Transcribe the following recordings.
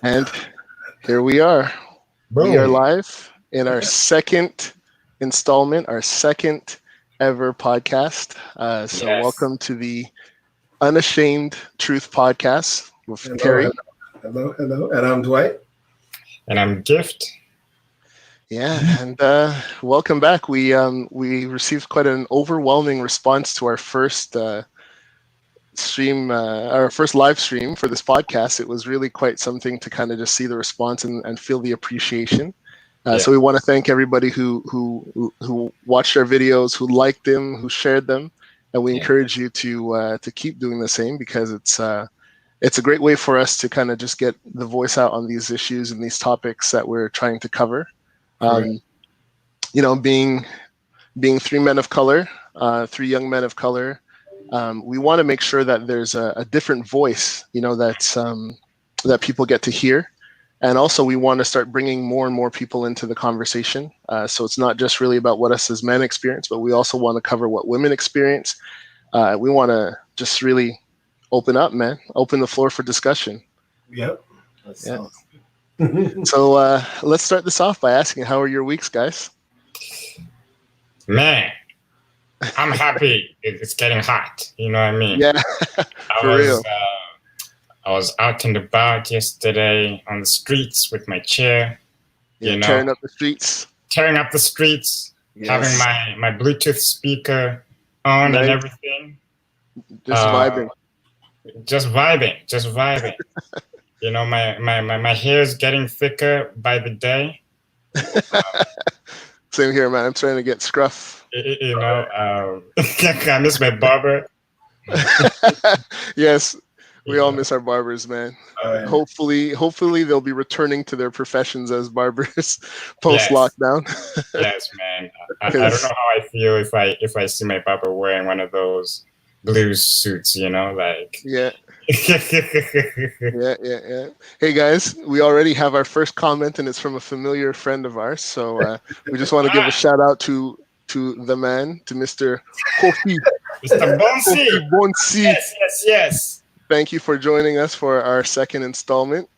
And here we are. We are Boom. live in our second installment, our second ever podcast. So, Yes. welcome to the Unashamed Truth Podcast with Hello, hello, Terry. hello. And I'm Dwight. And I'm Gift. Yeah, and welcome back. We received quite an overwhelming response to our first our first live stream for this podcast. It was really quite something to kind of just see the response and feel the appreciation. Yeah. So we want to thank everybody who watched our videos, who liked them, who shared them, and we Yeah. encourage you to keep doing the same because it's a great way for us to kind of just get the voice out on these issues and these topics that we're trying to cover. Correct. Being three men of color, three young men of color, we want to make sure that there's a different voice, that people get to hear. And also, we want to start bringing more and more people into the conversation. So it's not just really about what us as men experience, but we also want to cover what women experience. We want to just really open up, man. Open the floor for discussion. Yep. That Yeah. sounds good. So let's start this off by asking, how are your weeks, guys? Man, I'm happy it's getting hot. You know what I mean? Yeah, I for was real. I was out and about yesterday on the streets with my chair, Yeah, you know, tearing up the streets. tearing up the streets, having Yes, my Bluetooth speaker on and nice. everything. Just vibing. Just vibing. You know, my hair is getting thicker by the day. Same here, man. I'm trying to get scruff. You know, I miss my barber. Yes, we all Yeah. miss our barbers, man. Oh, yeah. Hopefully they'll be returning to their professions as barbers post Yes. lockdown. Yes, man. I don't know how I feel if I see my barber wearing one of those blue suits, you know, like. Yeah, yeah. Hey guys, we already have our first comment, and it's from a familiar friend of ours. So we just want to give a shout out to the man, to Mr. Kofi Mr. Bonsi. Bonsi. Yes. Thank you for joining us for our second installment.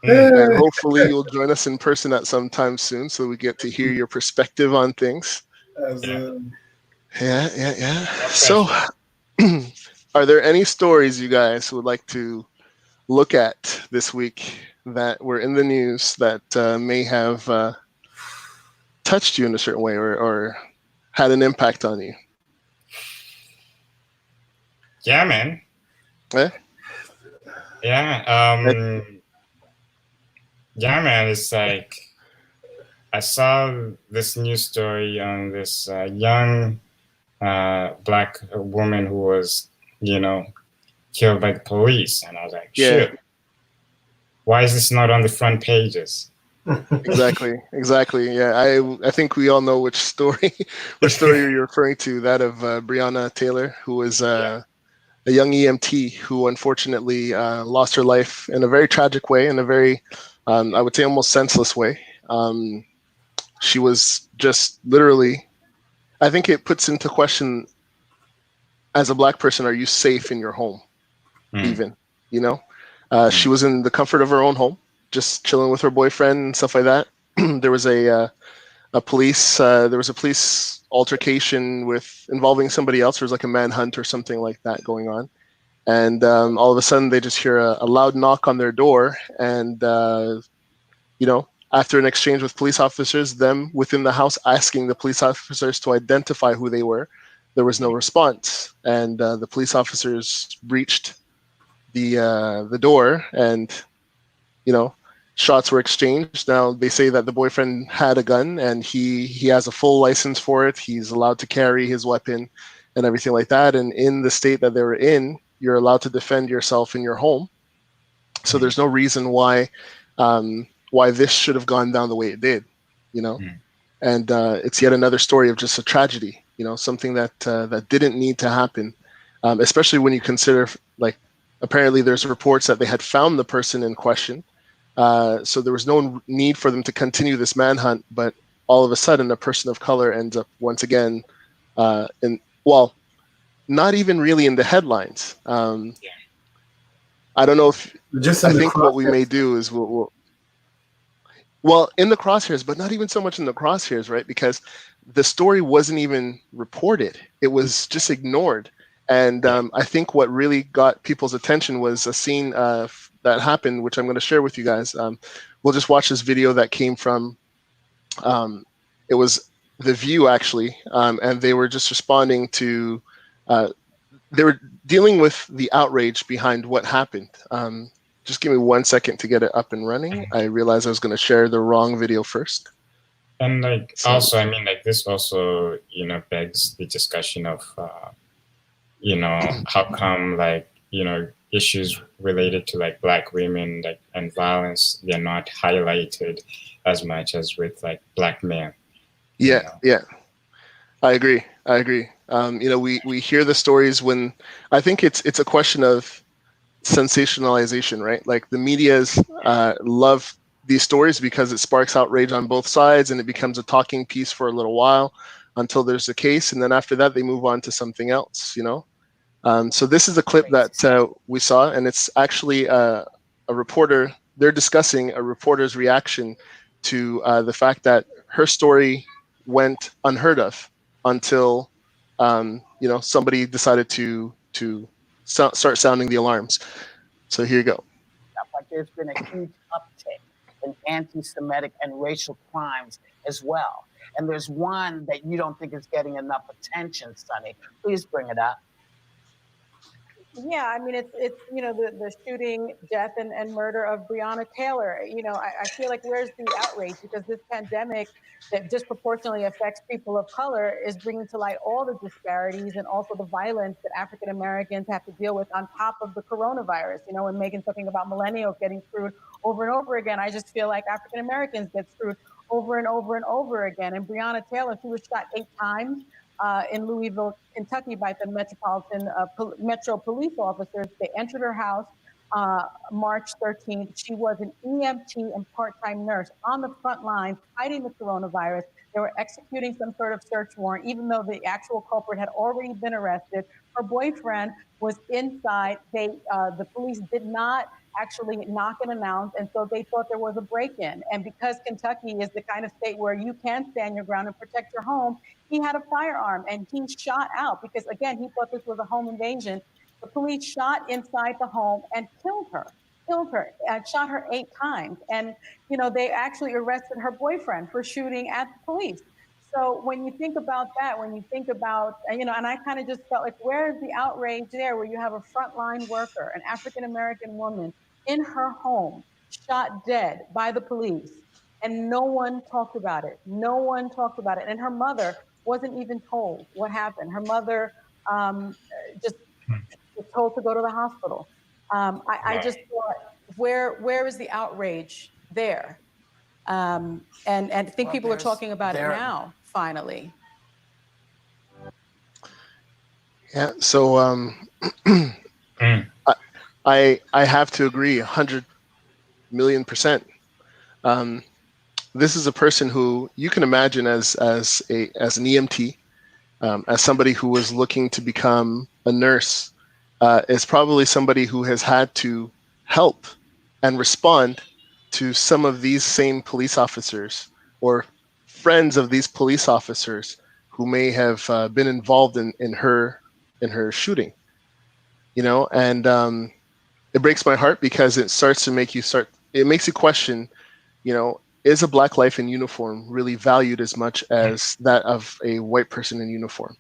Mm. And hopefully you'll join us in person at some time soon so we get to hear your perspective on things. Absolutely. Yeah. So, are there any stories you guys would like to look at this week that were in the news that may have touched you in a certain way or had an impact on you? Yeah, man. Eh? Yeah. Yeah, man. It's like I saw this news story on this young black woman who was, you know, killed by the police, and I was like, Yeah. shit. Why is this not on the front pages? Exactly. Yeah, I think we all know which story you're referring to. That of Brianna Taylor, who was a young EMT who unfortunately lost her life in a very tragic way, in a very, I would say, almost senseless way. She was just literally, I think it puts into question, as a black person, are you safe in your home? Even, you know? She was in the comfort of her own home, just chilling with her boyfriend and stuff like that. There was a police altercation involving somebody else. There was like a manhunt or something like that going on, and all of a sudden they just hear a loud knock on their door, and after an exchange with police officers, them within the house asking the police officers to identify who they were, there was no response, and the police officers breached the door, and shots were exchanged. Now they say that the boyfriend had a gun and he has a full license for it. He's allowed to carry his weapon and everything like that. And in the state that they were in, you're allowed to defend yourself in your home. So there's no reason why this should have gone down the way it did, And it's yet another story of just a tragedy, something that didn't need to happen, especially when you consider, like, apparently there's reports that they had found the person in question. So there was no need for them to continue this manhunt, but all of a sudden a person of color ends up once again not even really in the headlines. I don't know if Just I in the think what we may crosshairs. do is well, in the crosshairs, but not even so much in the crosshairs, right? Because the story wasn't even reported; it was just ignored. And I think what really got people's attention was a scene that happened, which I'm going to share with you guys. We'll just watch this video that came from. It was The View, actually, and they were just responding to. They were dealing with the outrage behind what happened. Just give me 1 second to get it up and running. I realized I was going to share the wrong video first. And like So also, I mean, like this also, begs the discussion of, how come like, issues related to like Black women like and violence, they're not highlighted as much as with like Black men. yeah, yeah, I agree. I agree. We hear the stories when I think it's a question of sensationalization, right? Like the media's love these stories because it sparks outrage on both sides and it becomes a talking piece for a little while until there's a case, and then after that they move on to something else. So this is a clip that we saw, and it's actually a reporter. They're discussing a reporter's reaction to the fact that her story went unheard of until somebody decided to start sounding the alarms. So here you go. Like there's been a huge uptick in anti-Semitic and racial crimes as well. And there's one that you don't think is getting enough attention, Sonny. Please bring it up. Yeah, I mean, it's the shooting, death, and murder of Brianna Taylor. I feel like where's the outrage? Because this pandemic that disproportionately affects people of color is bringing to light all the disparities and also the violence that African Americans have to deal with on top of the coronavirus. When Megan's talking about millennials getting screwed over and over again, I just feel like African Americans get screwed over and over and over again. And Brianna Taylor, she was shot 8 times. In Louisville, Kentucky, by the Metro police officers. They entered her house March 13th. She was an EMT and part-time nurse on the front line fighting the coronavirus. They were executing some sort of search warrant, even though the actual culprit had already been arrested. Her boyfriend was inside. The police did not actually knock and announce, and so they thought there was a break-in. And because Kentucky is the kind of state where you can stand your ground and protect your home, he had a firearm and he shot out because, again, he thought this was a home invasion. The police shot inside the home and killed her, and shot her 8 times. And, they actually arrested her boyfriend for shooting at the police. So when you think about that, when you think about, and I kind of just felt like, where's the outrage there where you have a frontline worker, an African-American woman in her home, shot dead by the police, and no one talked about it. No one talked about it. And her mother wasn't even told what happened. Her mother just was told to go to the hospital. I just thought, where is the outrage there? And I think people are talking about it now, finally. Yeah. So I have to agree 100,000,000%. This is a person who you can imagine as an EMT, as somebody who was looking to become a nurse, is probably somebody who has had to help and respond to some of these same police officers or friends of these police officers who may have been involved in her shooting. And it breaks my heart because it starts to it makes you question, is a Black life in uniform really valued as much as that of a white person in uniform?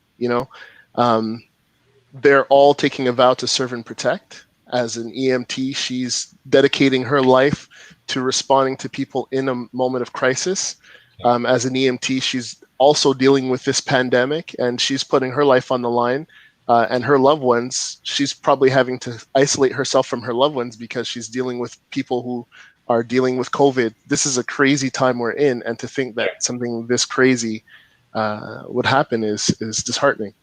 They're all taking a vow to serve and protect. As an EMT, she's dedicating her life to responding to people in a moment of crisis. As an EMT, she's also dealing with this pandemic, and she's putting her life on the line. And her loved ones, she's probably having to isolate herself from her loved ones because she's dealing with people who are dealing with COVID. This is a crazy time we're in, and to think that something this crazy would happen is disheartening,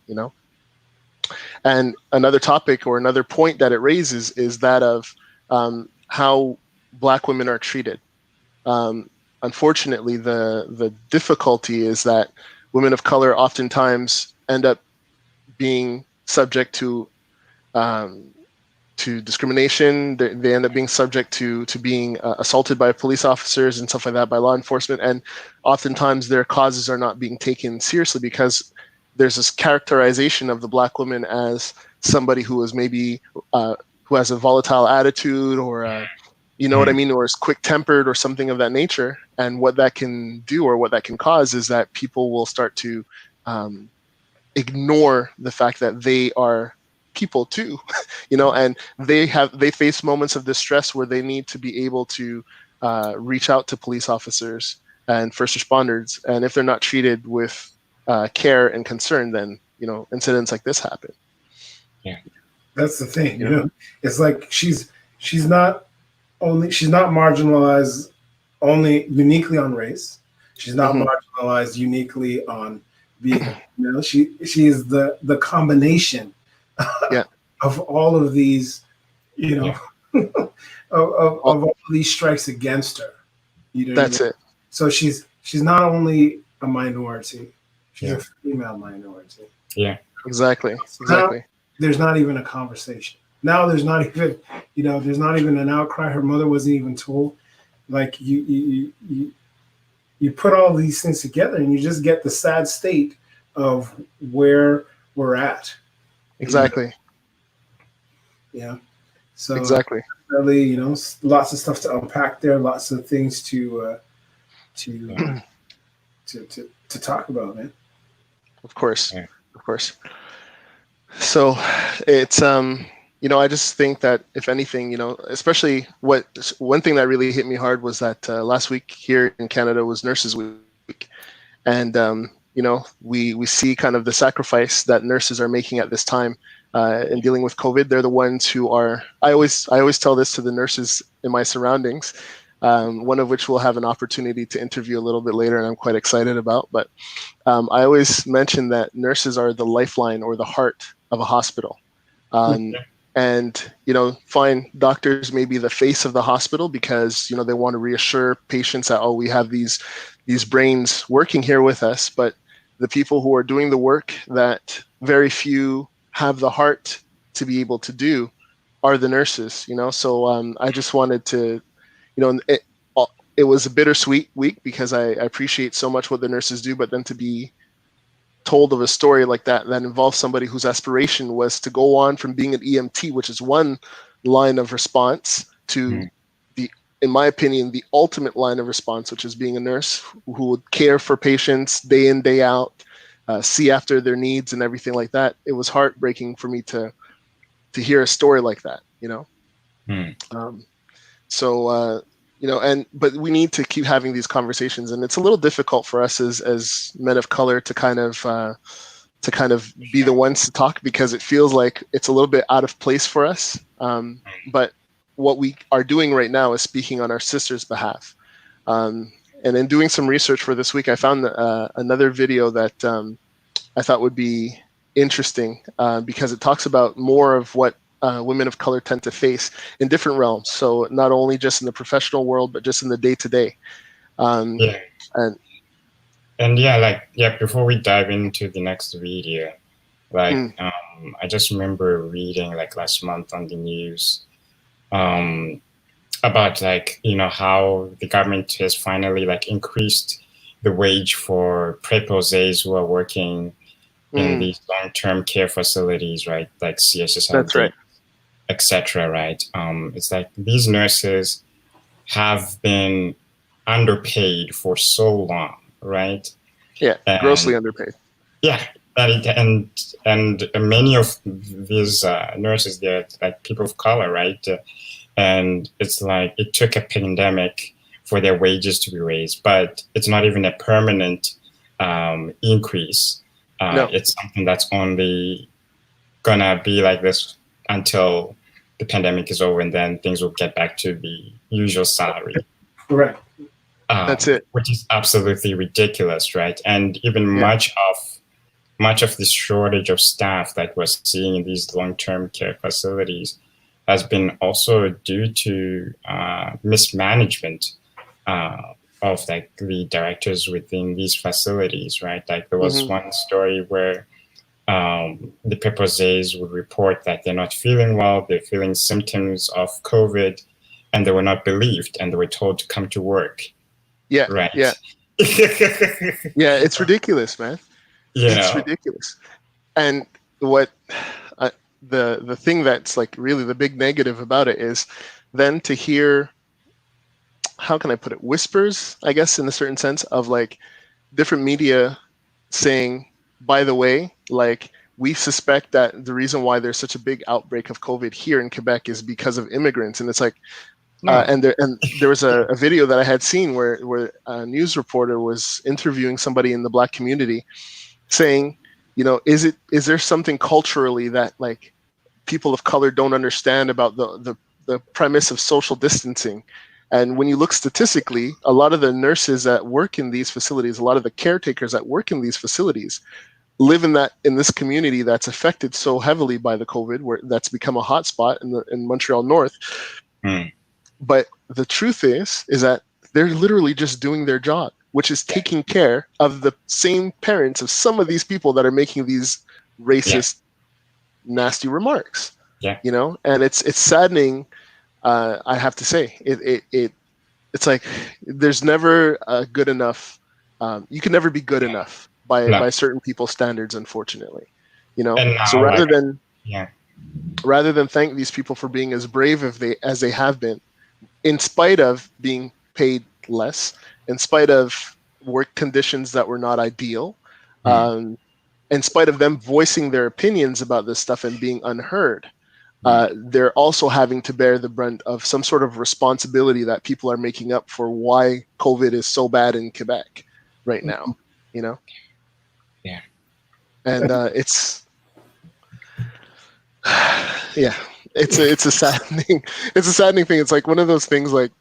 And another topic or another point that it raises is that of how Black women are treated. Unfortunately, the difficulty is that women of color oftentimes end up being subject to to discrimination. They end up being subject to being assaulted by police officers and stuff like that by law enforcement. And oftentimes their causes are not being taken seriously because there's this characterization of the Black woman as somebody who is maybe who has a volatile attitude or you know what I mean, or is quick-tempered or something of that nature. And what that can do or what that can cause is that people will start to ignore the fact that they are people too, you know, and they face moments of distress where they need to be able to reach out to police officers and first responders. And if they're not treated with care and concern, then, you know, incidents like this happen. Yeah, that's the thing. You know, it's like she's not marginalized only uniquely on race. She's not marginalized uniquely on being, you know, she is the combination of all of these, you know, of all of these strikes against her. You know, that's it. So she's not only a minority, she's a female minority. Yeah, exactly. Now, there's not even a conversation. Now there's not even, you know, there's not even an outcry. Her mother wasn't even told. Like you put all these things together and you just get the sad state of where we're at. Exactly. Yeah. So exactly. Really, you know, lots of stuff to unpack there. Lots of things to talk about, man. Of course. Of course. So it's you know, I just think that if anything, you know, especially one thing that really hit me hard was that last week here in Canada was Nurses Week, and you know, we see kind of the sacrifice that nurses are making at this time in dealing with COVID. They're the ones who are. I always tell this to the nurses in my surroundings, one of which we'll have an opportunity to interview a little bit later, and I'm quite excited about. But I always mention that nurses are the lifeline or the heart of a hospital. And, you know, fine, doctors may be the face of the hospital because, you know, they want to reassure patients that, oh, we have these brains working here with us. But the people who are doing the work that very few have the heart to be able to do are the nurses, you know. So I just wanted to, you know, it was a bittersweet week because I appreciate so much what the nurses do, but then to be told of a story like that involves somebody whose aspiration was to go on from being an EMT, which is one line of response, to in my opinion, the ultimate line of response, which is being a nurse who would care for patients day in, day out, see after their needs and everything like that. It was heartbreaking for me to hear a story like that, you know? You know, but we need to keep having these conversations, and it's a little difficult for us as men of color to kind of be the ones to talk because it feels like it's a little bit out of place for us. But what we are doing right now is speaking on our sisters' behalf. And in doing some research for this week, I found another video that I thought would be interesting because it talks about more of what women of color tend to face in different realms. So not only just in the professional world, but just in the day-to-day. Before we dive into the next video, I just remember reading like last month on the news about like, you know, how the government has finally like increased the wage for preposés who are working in these long-term care facilities, right? Like CSS. That's right. Etc. Right? It's like these nurses have been underpaid for so long, right? Yeah, grossly underpaid. Yeah, and many of these nurses, they're like people of color, right? And it's like it took a pandemic for their wages to be raised, but it's not even a permanent increase. No. It's something that's only gonna be like this until the pandemic is over, and then things will get back to the usual salary. Correct. That's it. Which is absolutely ridiculous, right? And even much of the shortage of staff that we're seeing in these long-term care facilities has been also due to mismanagement of like the directors within these facilities, right? Like there was one story where the Peposays would report that they're not feeling well, they're feeling symptoms of COVID, and they were not believed, and they were told to come to work. Yeah, right. Yeah, it's ridiculous, man. It's ridiculous. And what the thing that's like really the big negative about it is then to hear, how can I put it, whispers, I guess, in a certain sense, of like different media saying, by the way, like, we suspect that the reason why there's such a big outbreak of COVID here in Quebec is because of immigrants. And it's like, and there was a video that I had seen where a news reporter was interviewing somebody in the Black community saying, you know, is there something culturally that like people of color don't understand about the premise of social distancing? And when you look statistically, a lot of the nurses that work in these facilities, a lot of the caretakers that work in these facilities live in this community that's affected so heavily by the COVID, where that's become a hotspot in Montreal North. But the truth is that they're literally just doing their job, which is taking care of the same parents of some of these people that are making these racist, nasty remarks. Yeah. You know, and it's saddening. I have to say, it's like there's never a good enough. You can never be good enough by certain people's standards, unfortunately. You know, and now, so rather than thank these people for being as brave as they have been, in spite of being paid less, in spite of work conditions that were not ideal, in spite of them voicing their opinions about this stuff and being unheard, they're also having to bear the brunt of some sort of responsibility that people are making up for why COVID is so bad in Quebec right now, you know? Yeah. And it's a saddening, it's a saddening thing. It's like one of those things, like,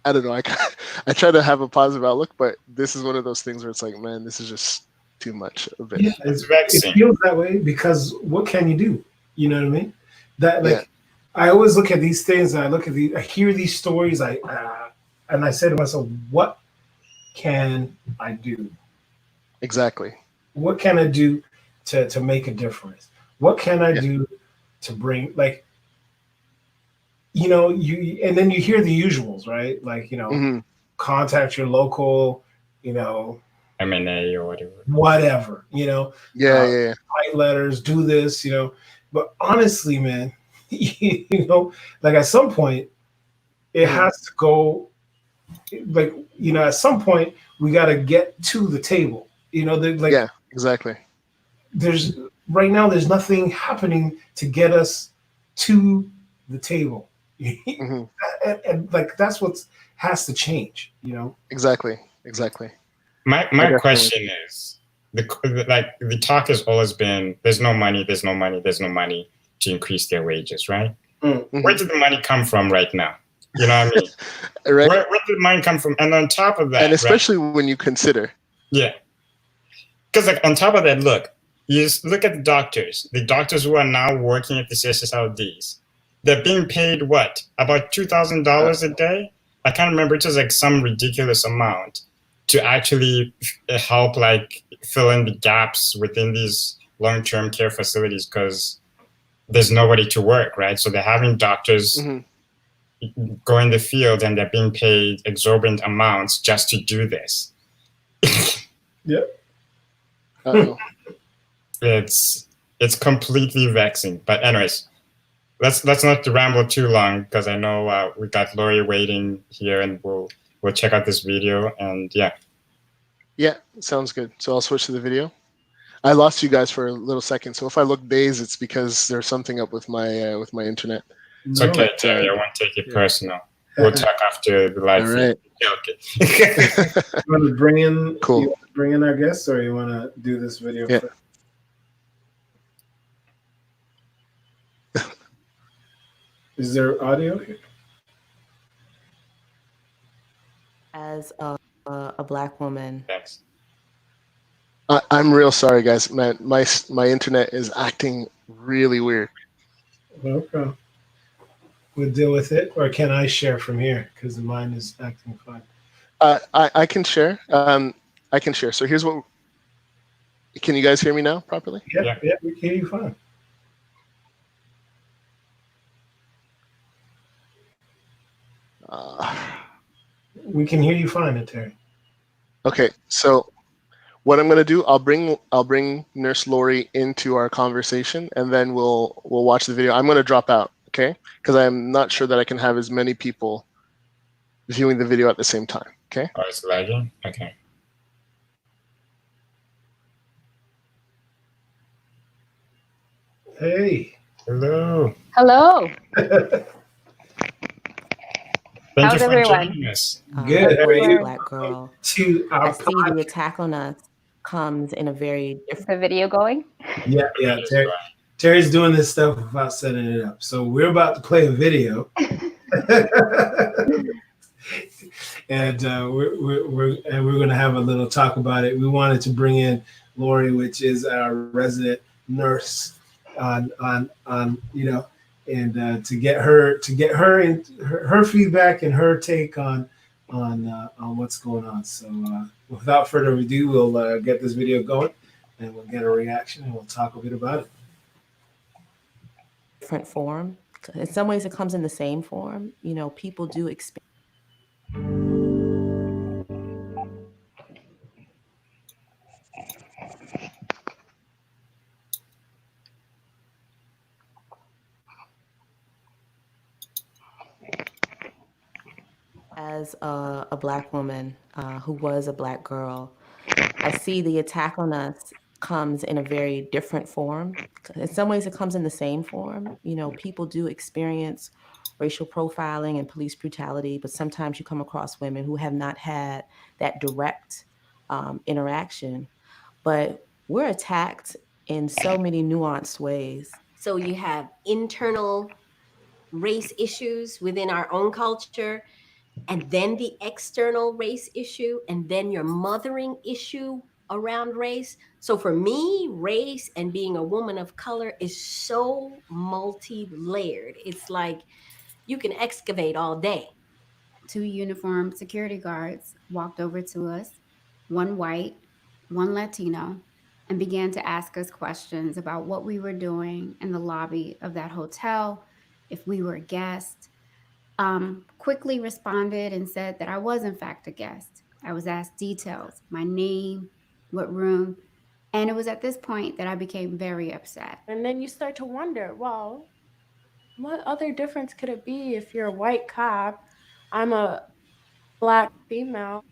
I don't know, I try to have a positive outlook, but this is one of those things where it's like, man, this is just too much of it. Yeah, it feels that way because what can you do? You know what I mean? That I always look at these things and I hear these stories, and I say to myself, what can I do? Exactly. What can I do to make a difference? What can I do to bring, like, you know, and then you hear the usuals, right? Like, you know, contact your local, you know, MNA or whatever, you know, write letters, do this, you know. But honestly, man, you know, like at some point, it has to go. Like, you know, at some point, we got to get to the table. You know, like, yeah, exactly. Right now, there's nothing happening to get us to the table, and like that's what has to change. You know, exactly. My question is, the talk has always been, there's no money to increase their wages, right? Where did the money come from right now? You know what I mean? Right. Where did the money come from? And on top of that, and especially when you consider, because like on top of that, look at the doctors who are now working at the CSSLDs. They're being paid what, about $2,000 a day? I can't remember. It was like some ridiculous amount to actually help like fill in the gaps within these long-term care facilities because there's nobody to work, right? So they're having doctors go in the field and they're being paid exorbitant amounts just to do this. It's completely vexing. But anyways, let's not ramble too long because I know we got Laurie waiting here, and we'll check out this video. And yeah, sounds good. So I'll switch to the video. I lost you guys for a little second, so if I look dazed, it's because there's something up with my internet. It's okay, Terry. I won't take it personal. We'll talk after the live. All right. Okay. You want to bring in? Cool. You want to bring in our guests, or you want to do this video first? Is there audio here? As a Black woman. Thanks. I'm real sorry, guys. Man, my internet is acting really weird. Okay. We'll deal with it, or can I share from here because mine is acting fine? I can share. I can share. So here's Can you guys hear me now properly? Yeah, we can hear you fine. We can hear you fine, Terry. Okay, so what I'm going to do, I'll bring Nurse Laurie into our conversation, and then we'll watch the video. I'm going to drop out, okay? Because I'm not sure that I can have as many people viewing the video at the same time. Okay. Oh, it's lagging. Okay. Hey. Hello. Hello. Thank How's you for everyone? joining us. Good. How are Was a you? black girl. To I our see the podcast. attack on us comes in a very Is different. the video going? Yeah. Terry's doing this stuff without setting it up. So we're about to play a video. And we're going to have a little talk about it. We wanted to bring in Laurie, which is our resident nurse, on and to get her and her feedback and her take on what's going on. So without further ado, we'll get this video going, and we'll get a reaction, and we'll talk a bit about it. Different form. In some ways, it comes in the same form. People do experience. As a black woman who was a black girl, I see the attack on us comes in a very different form. In some ways, it comes in the same form. People do experience racial profiling and police brutality, but sometimes you come across women who have not had that direct interaction. But we're attacked in so many nuanced ways. So you have internal race issues within our own culture, and then the external race issue, and then your mothering issue around race. So for me, race and being a woman of color is so multi-layered. It's like you can excavate all day. 2 uniformed security guards walked over to us, one white, one Latino, and began to ask us questions about what we were doing in the lobby of that hotel, if we were a guest. Quickly responded and said that I was in fact a guest. I was asked details, my name, what room, and it was at this point that I became very upset. And then you start to wonder, well, what other difference could it be if you're a white cop, I'm a black female?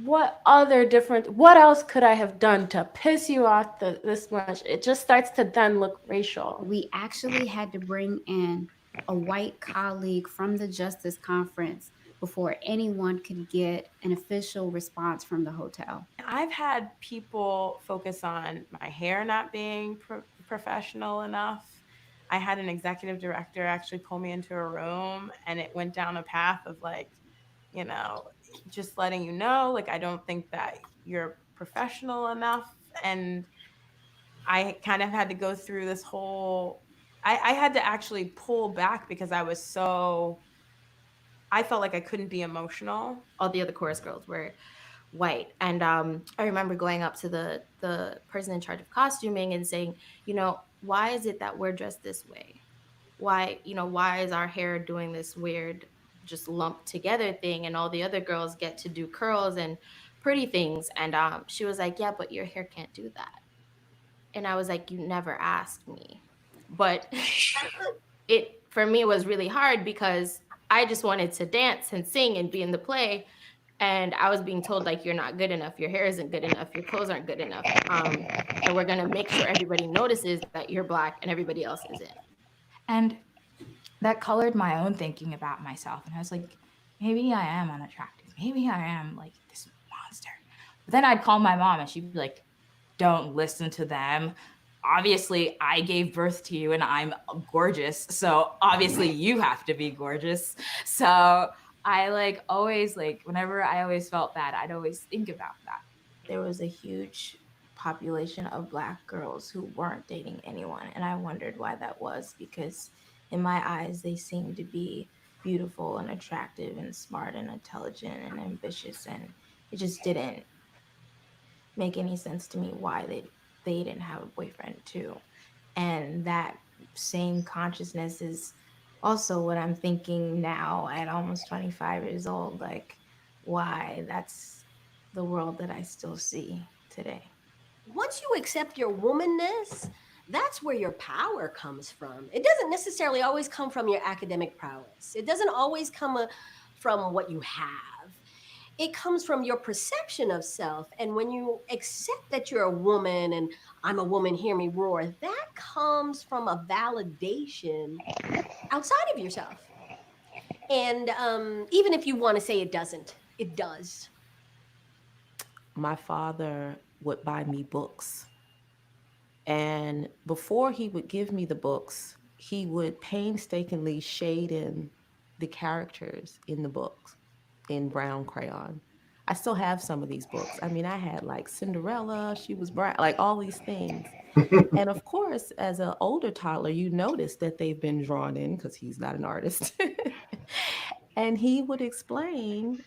What other difference? What else could I have done to piss you off this much? It just starts to then look racial. We actually had to bring in a white colleague from the Justice Conference before anyone could get an official response from the hotel. I've had people focus on my hair not being professional enough. I had an executive director actually pull me into a room, and it went down a path of just letting you know, I don't think that you're professional enough. And I kind of had to go through this whole, I had to actually pull back because I felt like I couldn't be emotional. All the other chorus girls were white. And I remember going up to the person in charge of costuming and saying, why is it that we're dressed this way? Why is our hair doing this weird, just lumped together thing, and all the other girls get to do curls and pretty things? And she was like, yeah, but your hair can't do that. And I was like, you never asked me. But it, for me, was really hard because I just wanted to dance and sing and be in the play. And I was being told, you're not good enough, your hair isn't good enough, your clothes aren't good enough. And we're going to make sure everybody notices that you're Black and everybody else isn't. And that colored my own thinking about myself. And I was like, maybe I am unattractive. Maybe I am this monster. But then I'd call my mom and she'd be like, don't listen to them. Obviously, I gave birth to you and I'm gorgeous. So obviously you have to be gorgeous. So I always whenever I always felt bad, I'd always think about that. There was a huge population of Black girls who weren't dating anyone. And I wondered why that was, because in my eyes, they seemed to be beautiful and attractive and smart and intelligent and ambitious. And it just didn't make any sense to me why they didn't have a boyfriend too. And that same consciousness is also what I'm thinking now at almost 25 years old. Like, why that's the world that I still see today. Once you accept your womanness, that's where your power comes from. It doesn't necessarily always come from your academic prowess. It doesn't always come from what you have. It comes from your perception of self. And when you accept that you're a woman and I'm a woman, hear me roar, that comes from a validation outside of yourself. And even if you want to say it doesn't, it does. My father would buy me books. And before he would give me the books, he would painstakingly shade in the characters in the books in brown crayon. I still have some of these books. I mean, I had like Cinderella, she was brown, like all these things. And of course, as an older toddler, you notice that they've been drawn in because he's not an artist. And he would explain,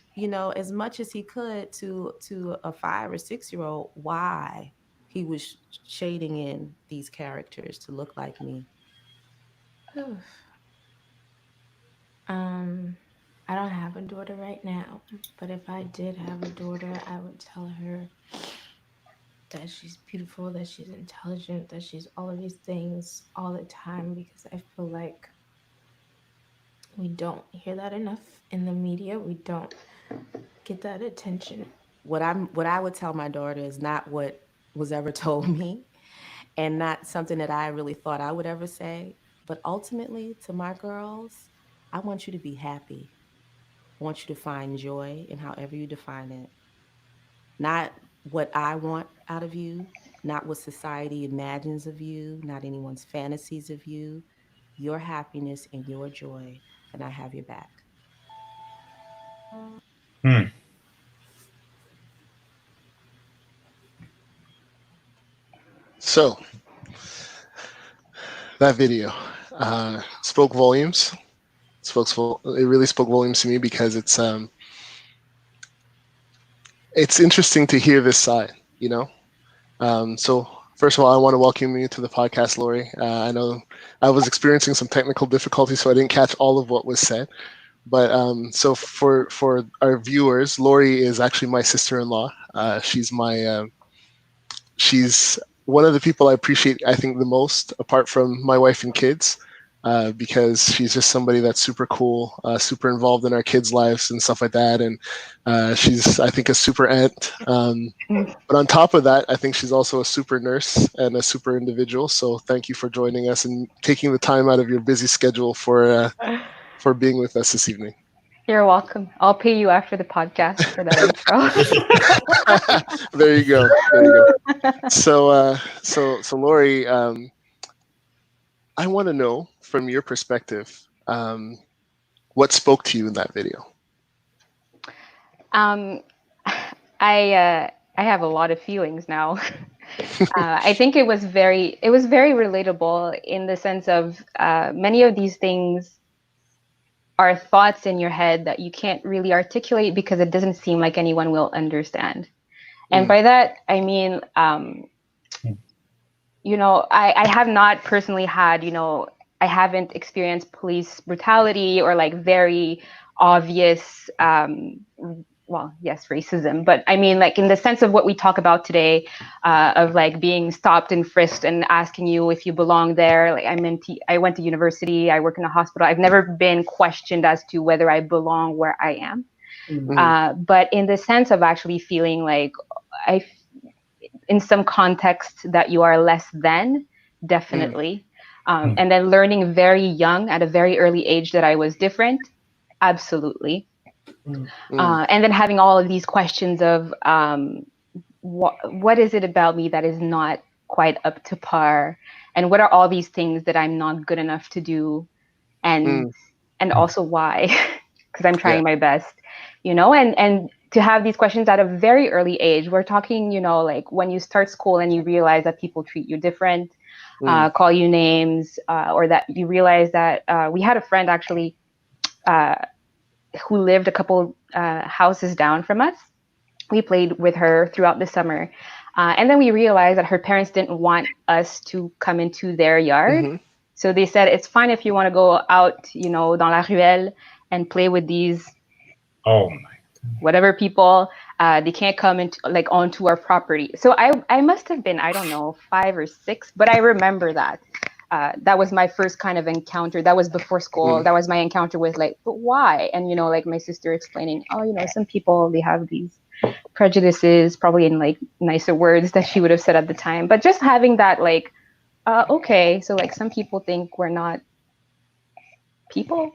as much as he could to a 5 or 6 year old why he was shading in these characters to look like me. I don't have a daughter right now, but if I did have a daughter, I would tell her that she's beautiful, that she's intelligent, that she's all of these things all the time, because I feel like we don't hear that enough in the media. We don't get that attention. What I would tell my daughter is not what was ever told me, and not something that I really thought I would ever say. But ultimately, to my girls, I want you to be happy. I want you to find joy in however you define it. Not what I want out of you, not what society imagines of you, not anyone's fantasies of you. Your happiness and your joy, and I have your back. Hmm. So that video spoke volumes. It really spoke volumes to me because it's interesting to hear this side, So first of all, I want to welcome you to the podcast, Laurie. I know I was experiencing some technical difficulties, so I didn't catch all of what was said. But so for our viewers, Laurie is actually my sister-in-law. She's one of the people I appreciate, I think, the most, apart from my wife and kids, because she's just somebody that's super cool, super involved in our kids' lives and stuff like that. And she's, I think, a super aunt. But on top of that, I think she's also a super nurse and a super individual. So thank you for joining us and taking the time out of your busy schedule for being with us this evening. You're welcome. I'll pay you after the podcast for that intro. There you go. So Laurie, I want to know from your perspective, what spoke to you in that video? I have a lot of feelings now. I think it was very relatable in the sense of many of these things are thoughts in your head that you can't really articulate because it doesn't seem like anyone will understand. And by that, I mean, I have not personally had, I haven't experienced police brutality or like very obvious, racism. But I mean, like in the sense of what we talk about today, of like being stopped and frisked and asking you if you belong there. Like I went to university, I work in a hospital. I've never been questioned as to whether I belong where I am. But in the sense of actually feeling like in some context that you are less than, definitely. And then learning very young at a very early age that I was different, absolutely. And then having all of these questions of what is it about me that is not quite up to par, and what are all these things that I'm not good enough to do, and also why, because I'm trying my best, and to have these questions at a very early age. We're talking, like when you start school and you realize that people treat you different, call you names, or that you realize that we had a friend actually who lived a couple houses down from us, we played with her throughout the summer. And then we realized that her parents didn't want us to come into their yard. Mm-hmm. So they said, it's fine if you want to go out, dans la ruelle and play with these whatever people. They can't come into onto our property. So I must have been, I don't know, 5 or 6, but I remember that. That was my first kind of encounter. That was before school. That was my encounter with but why? And, my sister explaining, some people, they have these prejudices, probably in nicer words that she would have said at the time. But just having that okay, so some people think we're not people.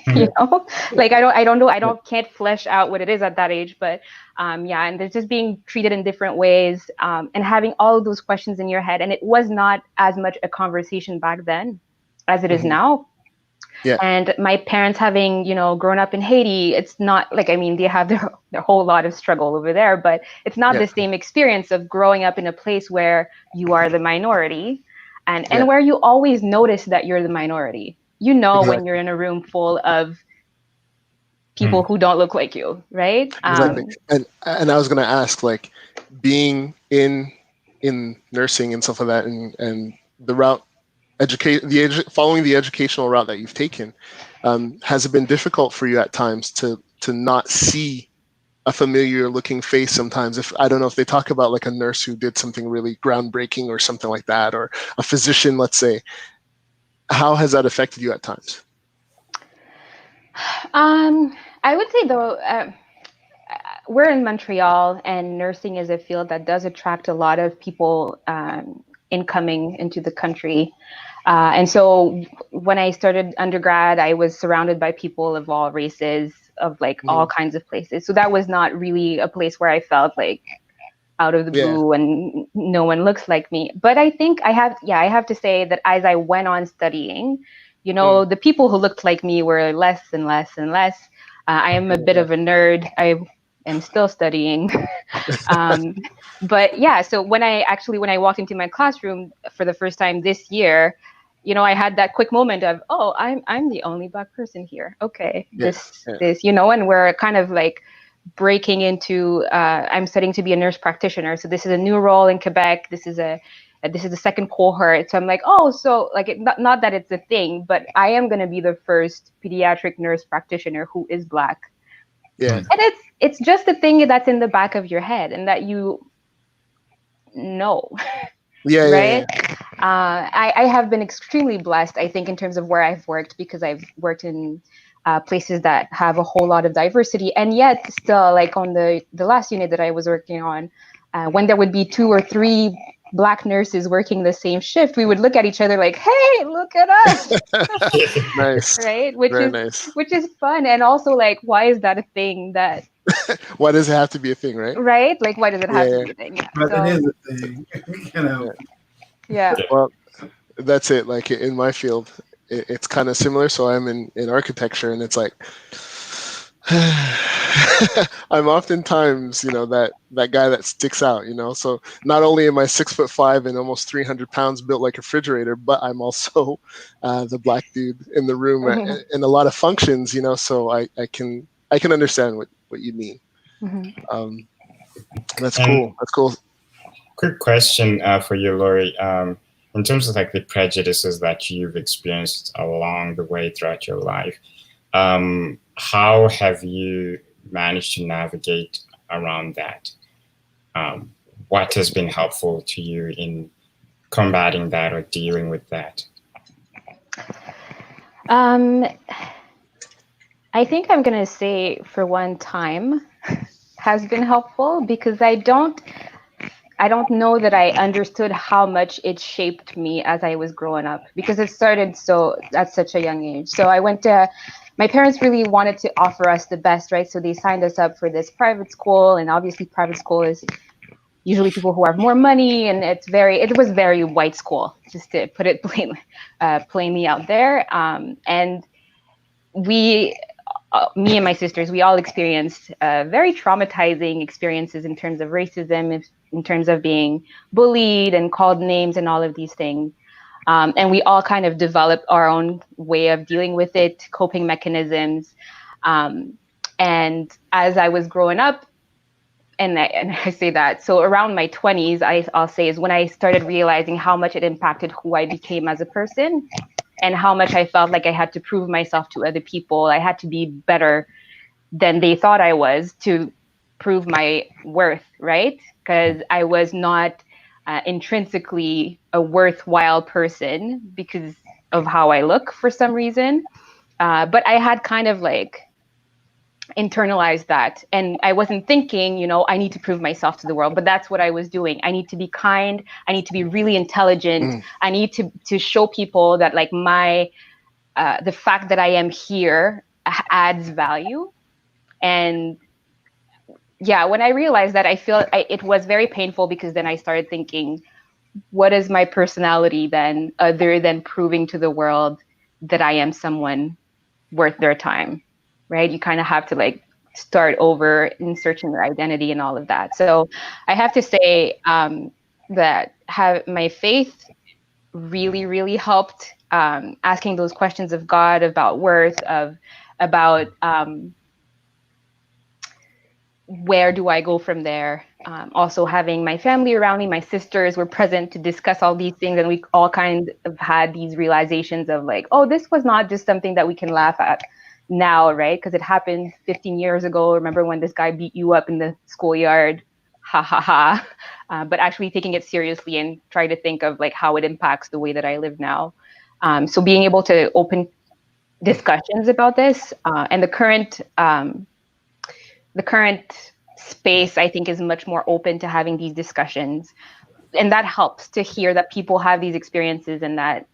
I don't know, can't flesh out what it is at that age, but and they're just being treated in different ways, and having all of those questions in your head. And it was not as much a conversation back then as it is now. Yeah. And my parents having, grown up in Haiti, it's not they have their whole lot of struggle over there, but it's not the same experience of growing up in a place where you are the minority and where you always notice that you're the minority. Exactly. When you're in a room full of people who don't look like you, right? Exactly. And I was going to ask, being in nursing and stuff like that, and the route, following the educational route that you've taken, has it been difficult for you at times to not see a familiar looking face sometimes? If I don't know if they talk about a nurse who did something really groundbreaking or something like that, or a physician, let's say, how has that affected you at times? I would say though, we're in Montreal, and nursing is a field that does attract a lot of people incoming into the country. And so when I started undergrad, I was surrounded by people of all races, of all kinds of places. So that was not really a place where I felt out of the blue and no one looks like me. But I think I have to say that as I went on studying, the people who looked like me were less and less and less. I am a bit of a nerd. I am still studying. But yeah, so when I walked into my classroom for the first time this year, I had that quick moment of, oh, I'm the only Black person here. Okay, this, and we're kind of breaking into, I'm studying to be a nurse practitioner. So this is a new role in Quebec. This is the second cohort. So I'm not that it's a thing, but I am going to be the first pediatric nurse practitioner who is Black. Yeah. And it's just a thing that's in the back of your head and that you know. Yeah. Right. Yeah. I have been extremely blessed, I think, in terms of where I've worked, because I've worked in places that have a whole lot of diversity. And yet still, on the last unit that I was working on, when there would be 2 or 3 Black nurses working the same shift, we would look at each other hey, look at us. Nice. Right. Nice. Which is fun. And also why is that a thing that why does it have to be a thing, right? Right? Why does it have to be a thing? Yeah. But it is a thing. Yeah. Well, that's it. In my field, it's kind of similar. So I'm in architecture, and it's I'm oftentimes, that guy that sticks out, So not only am I 6'5" and almost 300 pounds, built like a refrigerator, but I'm also the Black dude in the room in a lot of functions, So I can understand what you mean. That's cool. That's cool. Quick question for you, Laurie. In terms of the prejudices that you've experienced along the way throughout your life, how have you managed to navigate around that? What has been helpful to you in combating that or dealing with that? I think I'm going to say, for one, time has been helpful, because I don't know that I understood how much it shaped me as I was growing up, because it started at such a young age. So my parents really wanted to offer us the best, right? So they signed us up for this private school, and obviously private school is usually people who have more money, and it was very white school, just to put it plainly out there. And me and my sisters, we all experienced very traumatizing experiences in terms of racism, in terms of being bullied and called names and all of these things. And we all kind of developed our own way of dealing with it, coping mechanisms. And as I was growing up, I say that. So around my 20s, I'll say is when I started realizing how much it impacted who I became as a person and how much I felt like I had to prove myself to other people. I had to be better than they thought I was to prove my worth, right? Because I was not intrinsically a worthwhile person because of how I look for some reason. But I had kind of like internalized that, and I wasn't thinking, I need to prove myself to the world, but that's what I was doing. I need to be kind, I need to be really intelligent, I need to show people that like the fact that I am here adds value. And yeah, when I realized that, it was very painful, because then I started thinking, what is my personality then, other than proving to the world that I am someone worth their time, right? You kind of have to like start over in searching your identity and all of that. So I have to say that my faith really, really helped, asking those questions of God about worth, about where do I go from there? Also having my family around me, my sisters were present to discuss all these things, and we all kind of had these realizations of like, oh, this was not just something that we can laugh at now, right? Because it happened 15 years ago. Remember when this guy beat you up in the schoolyard? Ha ha ha. But actually taking it seriously and try to think of like how it impacts the way that I live now. So being able to open discussions about this, and the current space, I think, is much more open to having these discussions, and that helps to hear that people have these experiences, and that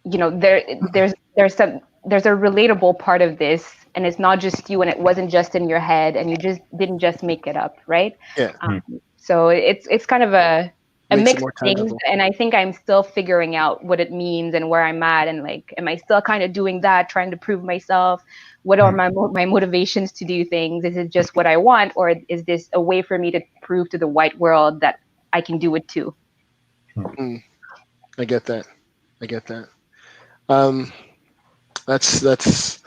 there's a relatable part of this, and it's not just you, and it wasn't just in your head, and you didn't just make it up, right? Yeah. So it's kind of a Makes it mixed more things, tangible. and I think I'm still figuring out what it means and where I'm at, and like, am I still kind of doing that, trying to prove myself? What are my motivations to do things? Is it just what I want, or is this a way for me to prove to the white world that I can do it too? I get that. That's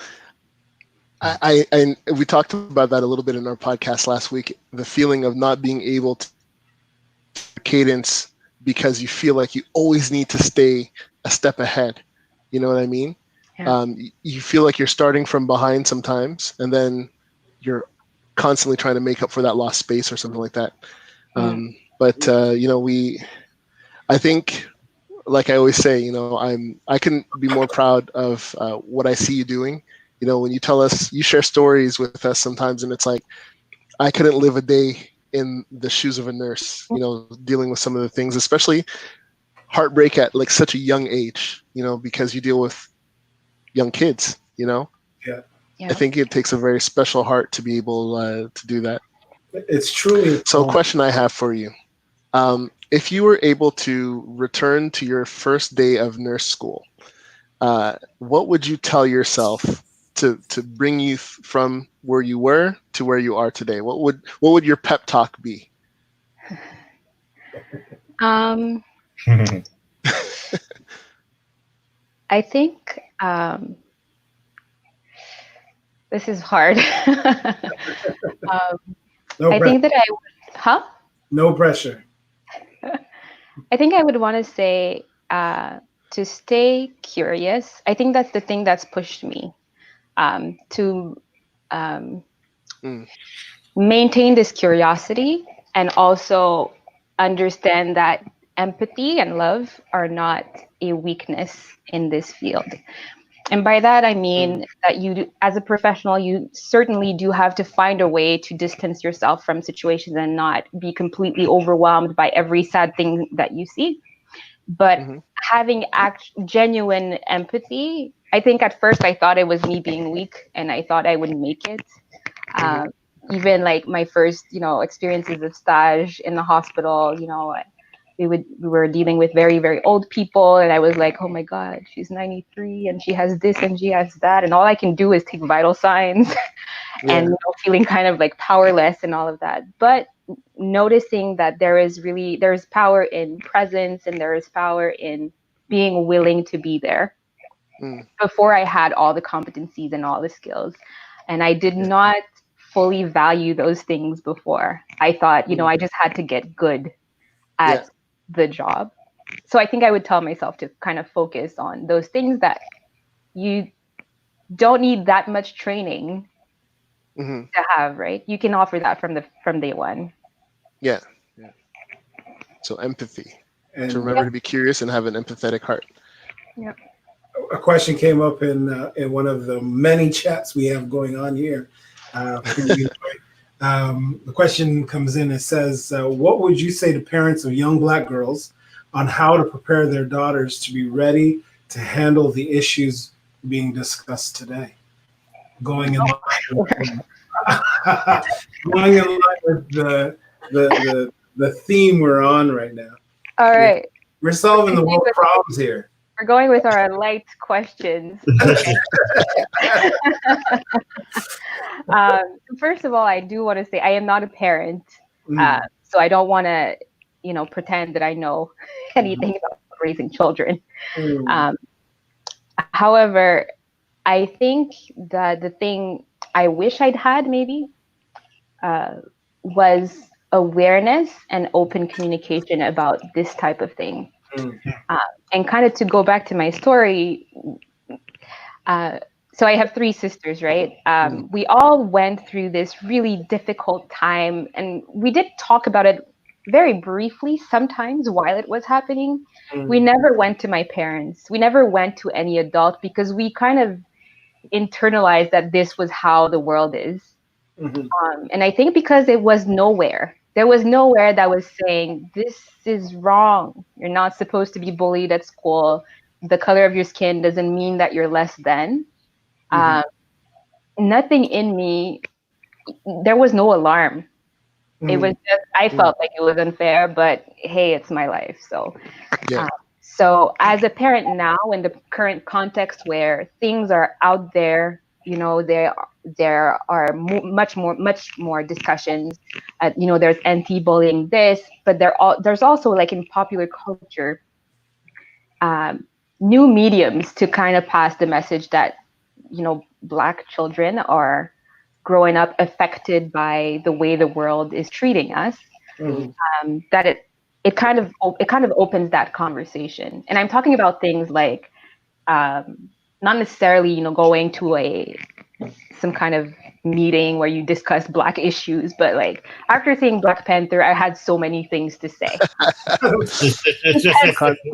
I we talked about that a little bit in our podcast last week. The feeling of not being able to cadence because you feel like you always need to stay a step ahead. You know what I mean? Yeah. You feel like you're starting from behind sometimes, and then you're constantly trying to make up for that lost space or something like that. But I think, like I always say, I couldn't be more proud of what I see you doing. When you tell us, you share stories with us sometimes, and it's like, I couldn't live a day in the shoes of a nurse, dealing with some of the things, especially heartbreak at like such a young age, because you deal with young kids, Yeah. I think it takes a very special heart to be able to do that. It's truly. So a question I have for you. If you were able to return to your first day of nurse school, what would you tell yourself to bring you from where you were to where you are today? What would your pep talk be? I think this is hard. No I pressure. think that No pressure. I think I would want to say to stay curious. I think that's the thing that's pushed me to maintain this curiosity, and also understand that empathy and love are not a weakness in this field. And by that, I mean that you, as a professional, you certainly do have to find a way to distance yourself from situations and not be completely overwhelmed by every sad thing that you see. But having genuine empathy, I think at first I thought it was me being weak, and I thought I wouldn't make it. Even like my first, experiences of stage in the hospital, we were dealing with very, very old people, and I was like, oh my God, she's 93 and she has this and she has that, and all I can do is take vital signs. And feeling kind of like powerless and all of that. But noticing that there's power in presence, and there is power in being willing to be there. Before I had all the competencies and all the skills, and I did not fully value those things before. I thought, I just had to get good at the job. So I think I would tell myself to kind of focus on those things that you don't need that much training to have, right? You can offer that from day one. Yeah. So empathy. And to remember to be curious and have an empathetic heart. Yeah. A question came up in one of the many chats we have going on here. The question comes in. It says, "What would you say to parents of young Black girls on how to prepare their daughters to be ready to handle the issues being discussed today?" Going in line with the theme we're on right now. All right. We're solving the world problems here. We're going with our light questions. Okay. First of all, I do want to say I am not a parent, so I don't want to, pretend that I know anything about raising children. However, I think that the thing I wish I'd had maybe was awareness and open communication about this type of thing. And kind of to go back to my story, so I have 3 sisters, right? We all went through this really difficult time, and we did talk about it very briefly sometimes while it was happening. We never went to my parents. We never went to any adult because we kind of internalized that this was how the world is. And I think because it was nowhere. There was nowhere that was saying, this is wrong. You're not supposed to be bullied at school. The color of your skin doesn't mean that you're less than. Nothing in me, there was no alarm. It was just, I felt like it was unfair, but hey, it's my life. So, so as a parent now, in the current context where things are out there, there are much more discussions. There's anti-bullying this, but there's also, like, in popular culture, new mediums to kind of pass the message that Black children are growing up affected by the way the world is treating us. That it kind of opens that conversation, and I'm talking about things like not necessarily going to some kind of meeting where you discuss Black issues, but like after seeing Black Panther, I had so many things to say.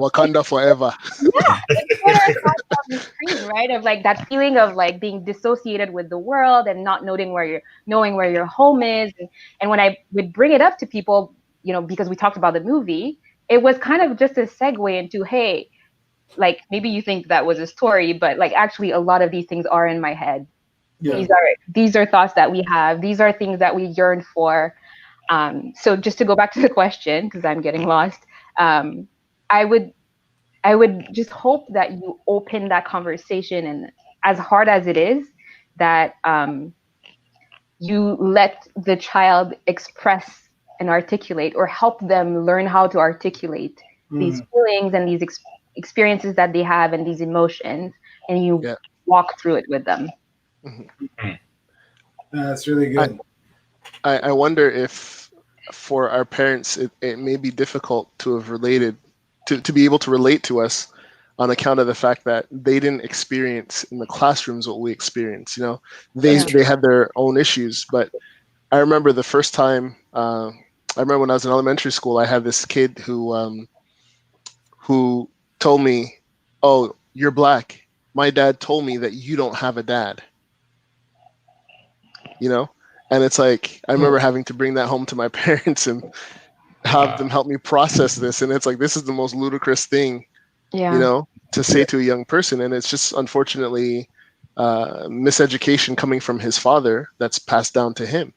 Wakanda forever. Yeah, it's what I thought on the screen, right? Of like that feeling of like being dissociated with the world and not knowing where your home is. And when I would bring it up to people, because we talked about the movie, it was kind of just a segue into, hey, like maybe you think that was a story, but like actually a lot of these things are in my head. Yeah. These are thoughts that we have. These are things that we yearn for. So just to go back to the question, because I'm getting lost, I would just hope that you open that conversation, and as hard as it is, that you let the child express and articulate, or help them learn how to articulate these feelings and these experiences that they have and these emotions, and you walk through it with them. That's really good. I wonder if for our parents it may be difficult to have related to be able to relate to us on account of the fact that they didn't experience in the classrooms what we experienced. They had their own issues. But I remember the first time I remember when I was in elementary school, I had this kid who told me, "Oh, you're Black. My dad told me that you don't have a dad." And it's like, I remember having to bring that home to my parents and have them help me process this. And it's like, this is the most ludicrous thing, to say to a young person. And it's just, unfortunately, miseducation coming from his father that's passed down to him,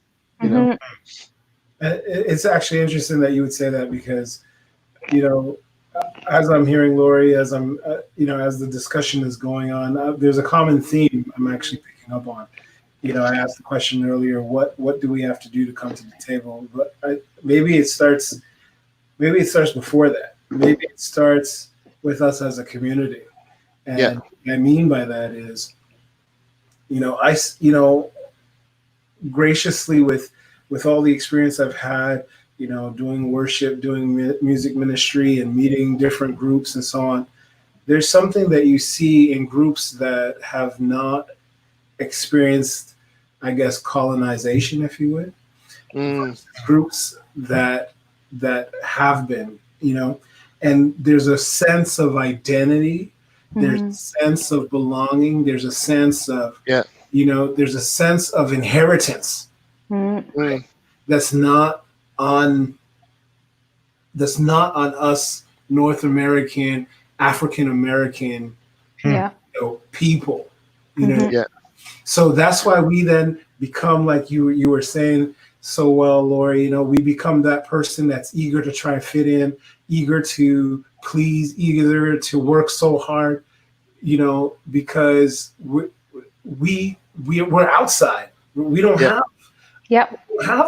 It's actually interesting that you would say that, because, as I'm hearing Laurie, as I'm, as the discussion is going on, there's a common theme I'm actually picking up on. I asked the question earlier, what do we have to do to come to the table? But maybe it starts before that. Maybe it starts with us as a community. And what I mean by that is, graciously with all the experience I've had, doing worship, doing music ministry, and meeting different groups and so on. There's something that you see in groups that have not experienced, I guess, colonization, if you would, groups that have been, and there's a sense of identity, there's a sense of belonging, there's a sense of there's a sense of inheritance that's not on us North American, African American people. So that's why we then become, like you were saying so well, Laurie, we become that person that's eager to try and fit in, eager to please, eager to work so hard, because we're outside. We don't have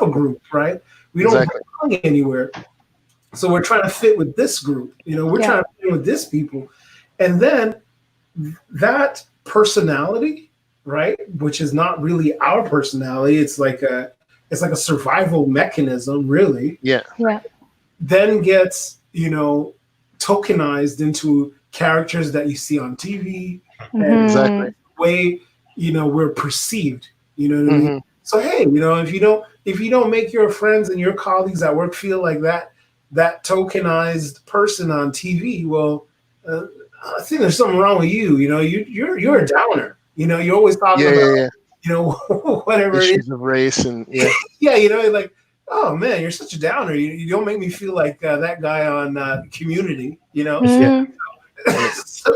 a group, right? We don't belong anywhere. So we're trying to fit with this group, we're trying to fit with this people. And then that personality, right, which is not really our personality, it's like a survival mechanism, really. Then gets, tokenized into characters that you see on TV, and the way, we're perceived, what I mean? So hey, if you don't make your friends and your colleagues at work feel like that tokenized person on TV, well, I think there's something wrong with you. You're a downer. You're always talking about whatever issues of race and like, oh man, you're such a downer. You don't make me feel like that guy on Community.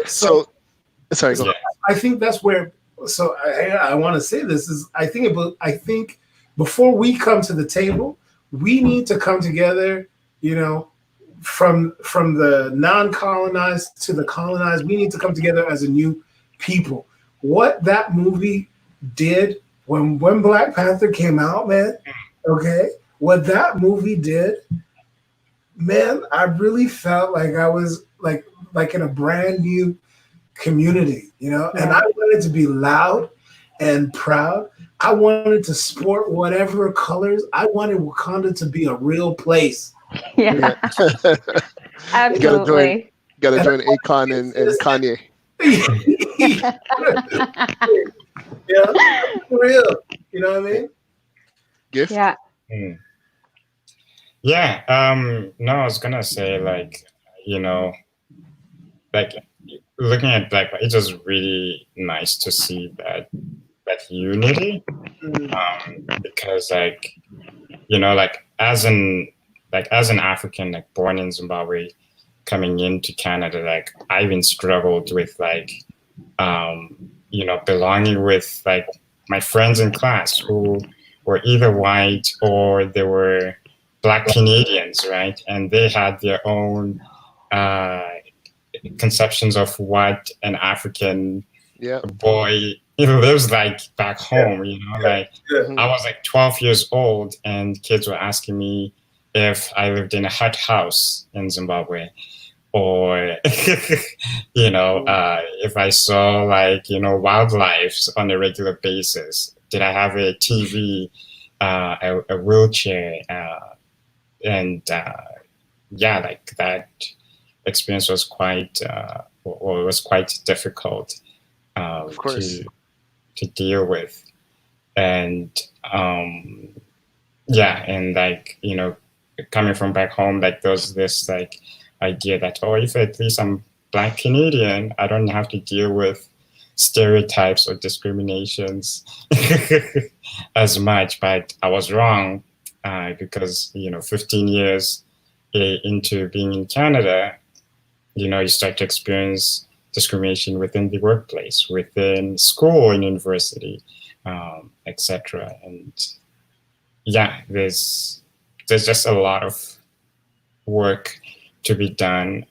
So sorry. Go ahead. I think that's where. So I want to say this is I think before we come to the table, we need to come together. From the non-colonized to the colonized, we need to come together as a new people. What that movie did when Black Panther came out, man, what that movie did, man, I really felt like I was like in a brand new community, and I wanted to be loud and proud. I wanted to sport whatever colors. I wanted Wakanda to be a real place. Absolutely. Gotta join Akon and Kanye. For real. You know what I mean? Gift? Yeah. No, I was gonna say, like, like looking at Black, it was really nice to see that unity, because like as an African, like born in Zimbabwe, coming into Canada, like I even struggled with belonging with like my friends in class who were either white or they were Black Canadians, right? And they had their own conceptions of what an African boy lives like back home. I was like 12 years old, and kids were asking me if I lived in a hut house in Zimbabwe, or if I saw wildlife on a regular basis. Did I have a TV, a wheelchair, and like that experience was quite difficult to deal with, and coming from back home, like there's this like idea that, if at least I'm Black Canadian, I don't have to deal with stereotypes or discriminations as much. But I was wrong, because 15 years into being in Canada, you start to experience discrimination within the workplace, within school and university, etc. And there's just a lot of work to be done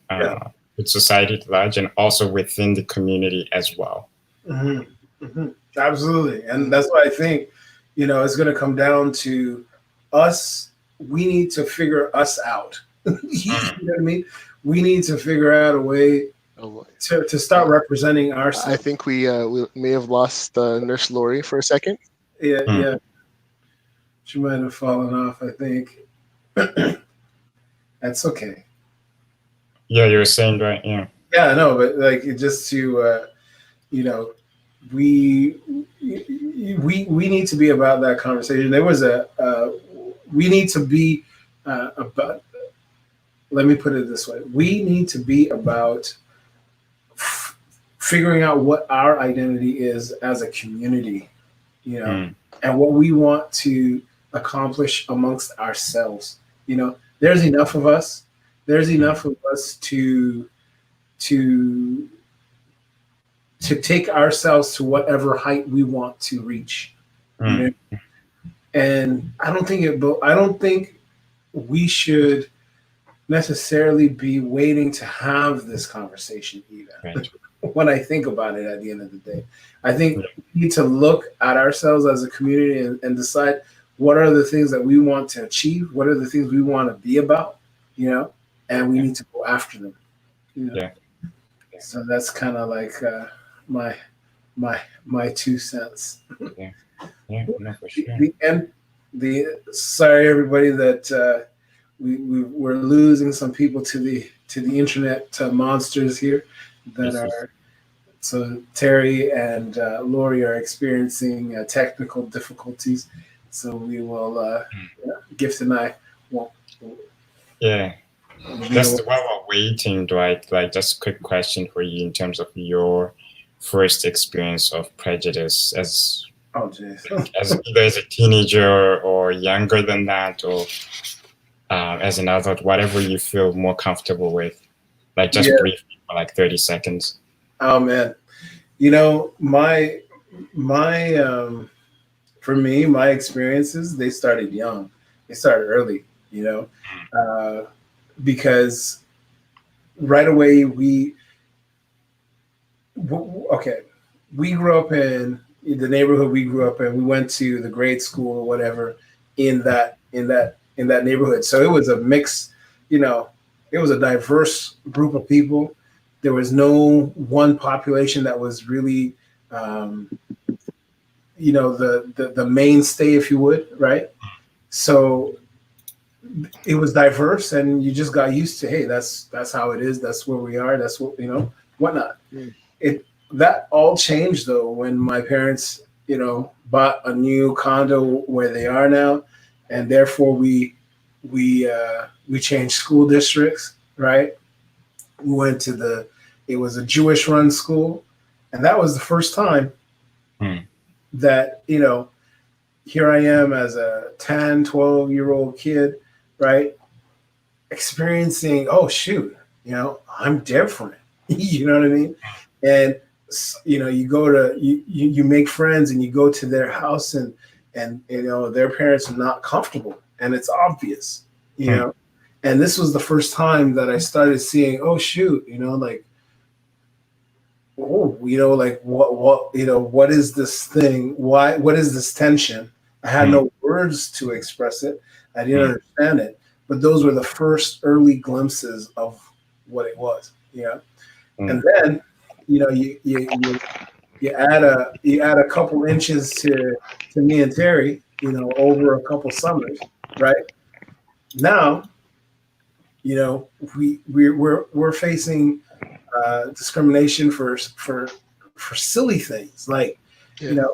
with society at large, and also within the community as well. Absolutely. And that's why I think, it's going to come down to us. We need to figure us out. You know what I mean? We need to figure out a way to start representing ourselves. I think we may have lost Nurse Laurie for a second. Yeah. She might have fallen off, I think. That's okay. Yeah, you were saying, right? Yeah. Yeah, no, but like just to we need to be about that conversation. There was we need to be about. Let me put it this way: we need to be about figuring out what our identity is as a community, and what we want to accomplish amongst ourselves. There's enough of us. There's enough of us to take ourselves to whatever height we want to reach. And I don't think we should necessarily be waiting to have this conversation either. Right. When I think about it at the end of the day, I think we need to look at ourselves as a community and decide what are the things that we want to achieve, what are the things we want to be about, and we need to go after them. Yeah. So that's kind of like my 2 cents. Yeah, no, for sure. Sorry everybody that we're losing some people to the internet monsters here that are. So Terry and Laurie are experiencing technical difficulties. So we will Gift and I won't. Yeah. Just while we're waiting, Dwight, like just a quick question for you in terms of your first experience of prejudice as either as a teenager or younger than that, or as an adult, whatever you feel more comfortable with. Like just briefly for like 30 seconds. Oh man. For me, my experiences, they started young. They started early, because right away we grew up in the neighborhood we grew up in. We went to the grade school or whatever in that neighborhood. So it was a mix, it was a diverse group of people. There was no one population that was really, the mainstay, if you would, right? So it was diverse, and you just got used to, hey, that's how it is. That's where we are. That's what whatnot. That all changed though when my parents, bought a new condo where they are now, and therefore we changed school districts, right? We went to it was a Jewish run school, and that was the first time that here I am as a 10, 12-year-old kid, right? Experiencing, oh shoot, I'm different. You know what I mean? And you go to you make friends and you go to their house and their parents are not comfortable, and it's obvious, and this was the first time that I started seeing, oh shoot, like, oh, like what is this thing? What is this tension? I had no words to express it. I didn't understand it, but those were the first early glimpses of what it was, and then you add a couple inches to me and Terry, over a couple summers, right? Now, we're facing discrimination for silly things like, I'm a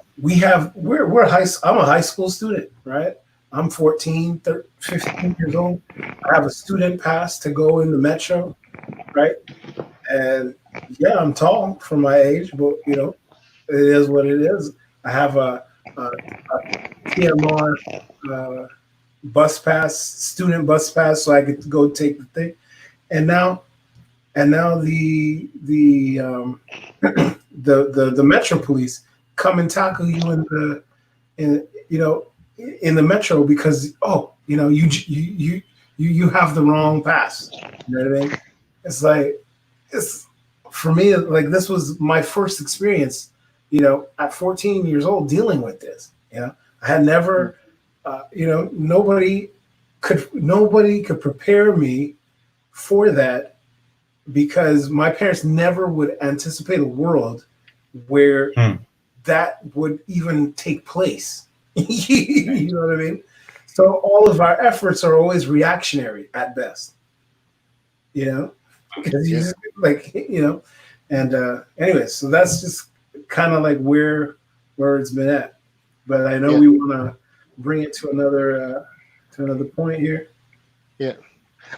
high school student, right? I'm 14, 15 years old. I have a student pass to go in the metro, right? And yeah, I'm tall for my age, but it is what it is. I have a TMR bus pass, student bus pass, so I could go take the thing. And now the metro police come and tackle you in the metro because you have the wrong pass. You know what I mean? It's for me, like, this was my first experience, at 14 years old dealing with this. I had never, nobody could prepare me for that, because my parents never would anticipate a world where that would even take place. You know what I mean? So all of our efforts are always reactionary at best, you know, because you just, like, you know, and anyways, so that's just kind of like where it's been at. But I know we want to bring it to another point here. Yeah.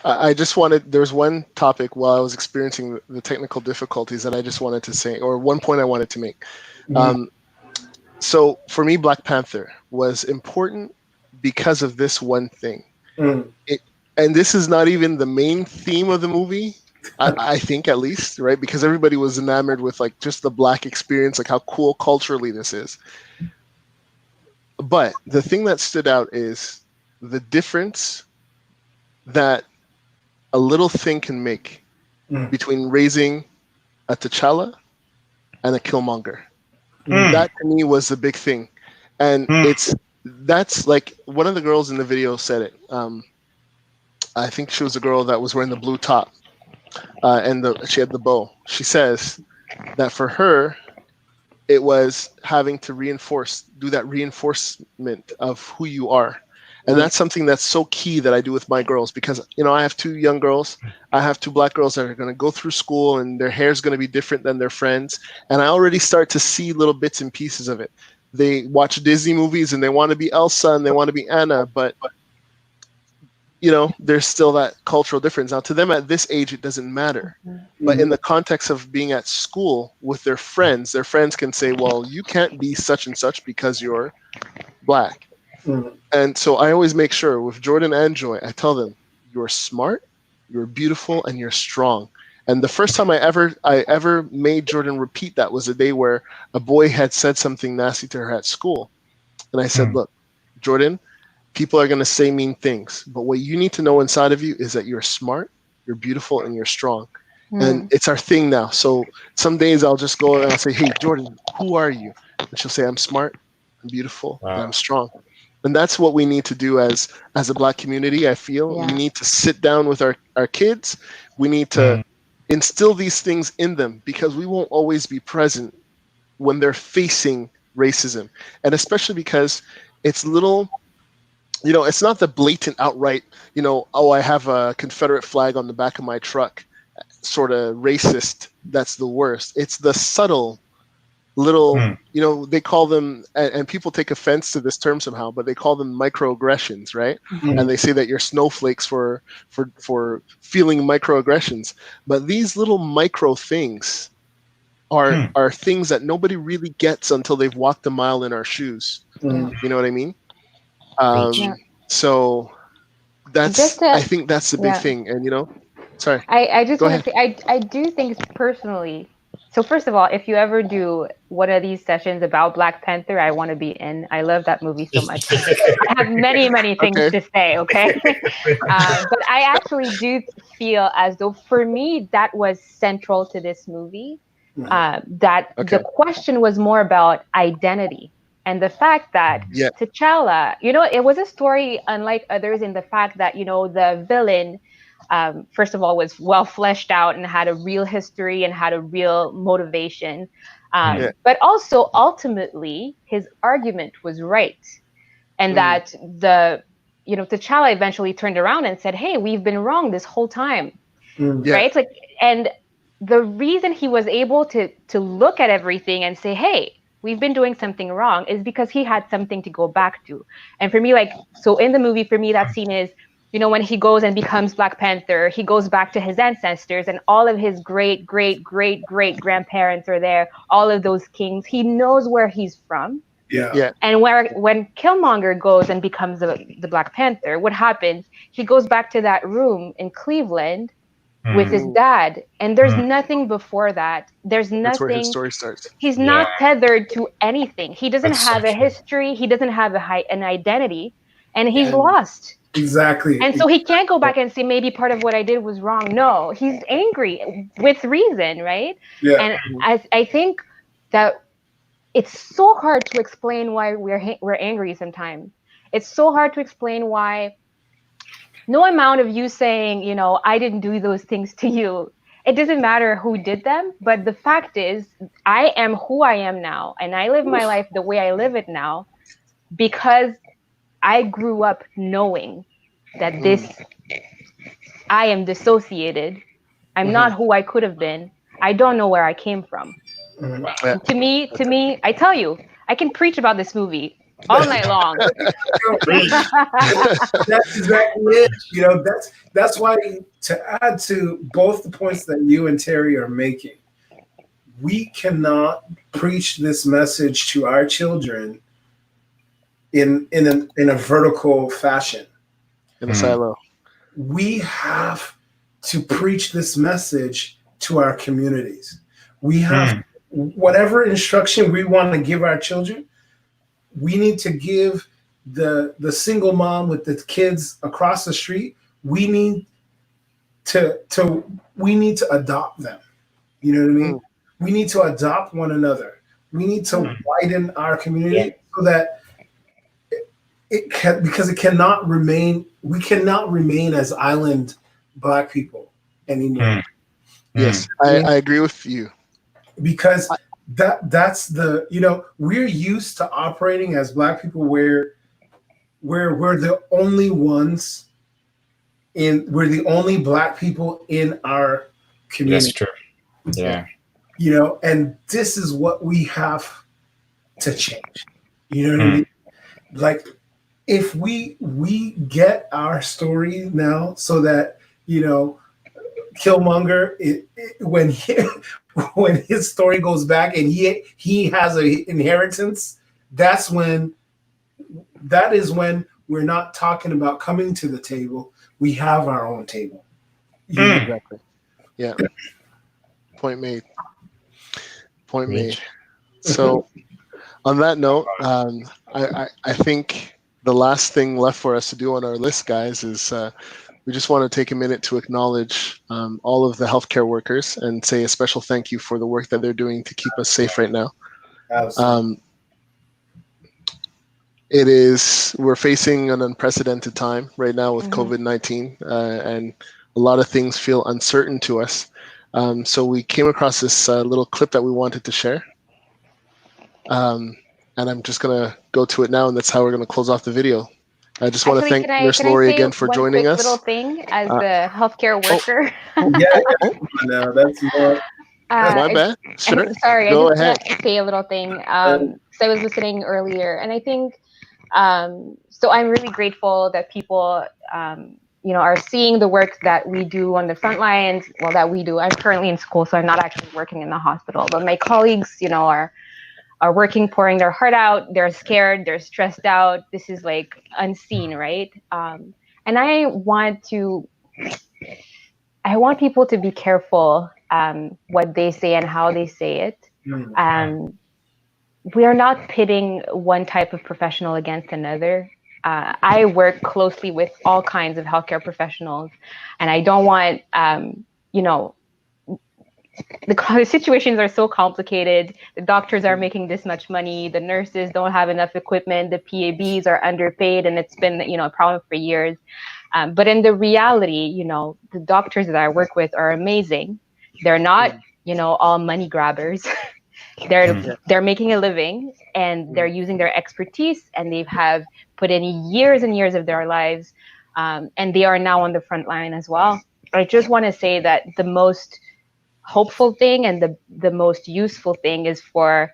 I just wanted, there was one topic while I was experiencing the technical difficulties that I just wanted to say, or one point I wanted to make. So for me, Black Panther was important because of this one thing. And this is not even the main theme of the movie, I think, at least, right? Because everybody was enamored with like just the Black experience, like how cool culturally this is. But the thing that stood out is the difference that a little thing can make between raising a T'Challa and a Killmonger. That to me was the big thing. And that's like one of the girls in the video said it. I think she was a girl that was wearing the blue top and she had the bow. She says that for her, it was having to do that reinforcement of who you are. And that's something that's so key that I do with my girls, because, you know, I have 2 young girls. I have 2 Black girls that are going to go through school and their hair is going to be different than their friends. And I already start to see little bits and pieces of it. They watch Disney movies and they want to be Elsa and they want to be Anna, but, you know, there's still that cultural difference. Now, to them at this age, it doesn't matter. But in the context of being at school with their friends can say, well, you can't be such and such because you're Black. And so I always make sure with Jordan and Joy, I tell them, you're smart, you're beautiful, and you're strong. And the first time I ever made Jordan repeat that was a day where a boy had said something nasty to her at school. And I said, look, Jordan, people are going to say mean things, but what you need to know inside of you is that you're smart, you're beautiful, and you're strong. And it's our thing now. So some days I'll just go and I'll say, hey, Jordan, who are you? And she'll say, I'm smart, I'm beautiful, and I'm strong. And that's what we need to do as a Black community. I feel we need to sit down with our kids. We need to instill these things in them, because we won't always be present when they're facing racism. And especially because it's little, you know, it's not the blatant outright, you know, oh, I have a Confederate flag on the back of my truck, sort of racist. That's the worst. It's the subtle little, you know, they call them, and people take offense to this term somehow, but they call them microaggressions, right? And they say that you're snowflakes for feeling microaggressions. But these little micro things are things that nobody really gets until they've walked a mile in our shoes. You know what I mean? So that's, I think that's the big thing. And, you know, sorry. I just want to say, I do think personally. So first of all, if you ever do one of these sessions about Black Panther, I want to be in. I love that movie so much. I have many things to say, okay? But I actually do feel as though, for me, that was central to this movie. The question was more about identity. And the fact that T'Challa, you know, it was a story unlike others in the fact that, you know, the villain, first of all, was well fleshed out and had a real history and had a real motivation. But also, ultimately, his argument was right. And that T'Challa eventually turned around and said, hey, we've been wrong this whole time. Right? Like, and the reason he was able to look at everything and say, hey, we've been doing something wrong, is because he had something to go back to. And for me, like, so in the movie, for me, that scene is, you know, when he goes and becomes Black Panther, he goes back to his ancestors and all of his great grandparents are there, all of those kings. He knows where he's from. And when Killmonger goes and becomes the Black Panther, what happens? He goes back to that room in Cleveland with his dad, and there's nothing before that. There's nothing. That's where his story starts. He's not tethered to anything. He doesn't have a history. He doesn't have an identity, and he's lost. Exactly. And so he can't go back and say, maybe part of what I did was wrong. No, he's angry with reason, right? And I think that it's so hard to explain why we're angry sometimes. It's so hard to explain why no amount of you saying, you know, I didn't do those things to you. It doesn't matter who did them. But the fact is, I am who I am now. And I live my life the way I live it now because I grew up knowing that I am dissociated. I'm not who I could have been. I don't know where I came from. Yeah. To me, I tell you, I can preach about this movie all night long. That's exactly it. You know, that's why, to add to both the points that you and Terry are making, we cannot preach this message to our children in a vertical fashion. In a silo. We have to preach this message to our communities. We have whatever instruction we want to give our children, we need to give the single mom with the kids across the street. We need to adopt them. You know what I mean? We need to adopt one another. We need to widen our community so that it can, because it cannot remain. We cannot remain as island Black people anymore. Yes, I agree with you. Because that's the, you know, we're used to operating as Black people where we're the only ones we're the only Black people in our community. That's true. Yeah. You know, and this is what we have to change. You know what I mean? Like, if we get our story now, so that, you know, Killmonger, when his story goes back and he has an inheritance, that is when we're not talking about coming to the table. We have our own table. Exactly. Yeah. Point made. So on that note, I think the last thing left for us to do on our list, guys, is we just want to take a minute to acknowledge all of the healthcare workers and say a special thank you for the work that they're doing to keep us safe right now. We're facing an unprecedented time right now with COVID-19, and a lot of things feel uncertain to us. So we came across this little clip that we wanted to share. And I'm just going to go to it now, and that's how we're going to close off the video. I just want to thank Nurse Laurie again for joining us. Little thing as the healthcare worker. No, that's more. My bad. Sure. Sorry, Go I just ahead. want to say a little thing. So I was listening earlier, and I think so. I'm really grateful that people, you know, are seeing the work that we do on the front lines. Well, that we do. I'm currently in school, so I'm not actually working in the hospital. But my colleagues, you know, are working, pouring their heart out. They're scared. They're stressed out. This is like unseen, right? And I want people to be careful what they say and how they say it. We are not pitting one type of professional against another. I work closely with all kinds of healthcare professionals, and I don't want, you know, the situations are so complicated. The doctors are making this much money. The nurses don't have enough equipment. The PABs are underpaid, and it's been, you know, a problem for years. But in the reality, you know, the doctors that I work with are amazing. They're not, you know, all money grabbers. They're making a living, and they're using their expertise, and they have put in years and years of their lives, and they are now on the front line as well. I just want to say that the most hopeful thing and the most useful thing is for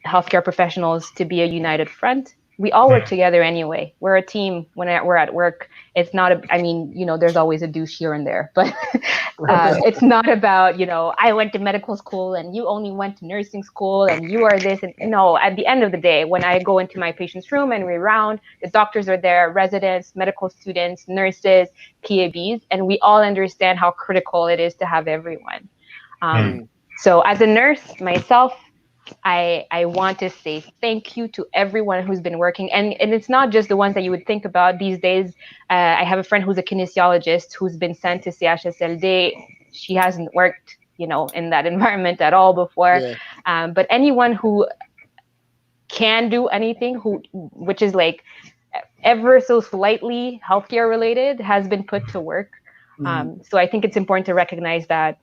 healthcare professionals to be a united front. We all work together anyway. We're a team when we're at work. It's not I mean, you know, there's always a douche here and there, but it's not about, you know, I went to medical school and you only went to nursing school and you are this. And no, at the end of the day, when I go into my patient's room and we round, the doctors are there, residents, medical students, nurses, PABs, and we all understand how critical it is to have everyone. So as a nurse myself, I want to say thank you to everyone who's been working. And it's not just the ones that you would think about these days. I have a friend who's a kinesiologist who's been sent to CHSLD. She hasn't worked, you know, in that environment at all before. But anyone who can do anything, which is like ever so slightly healthcare related, has been put to work. So I think it's important to recognize that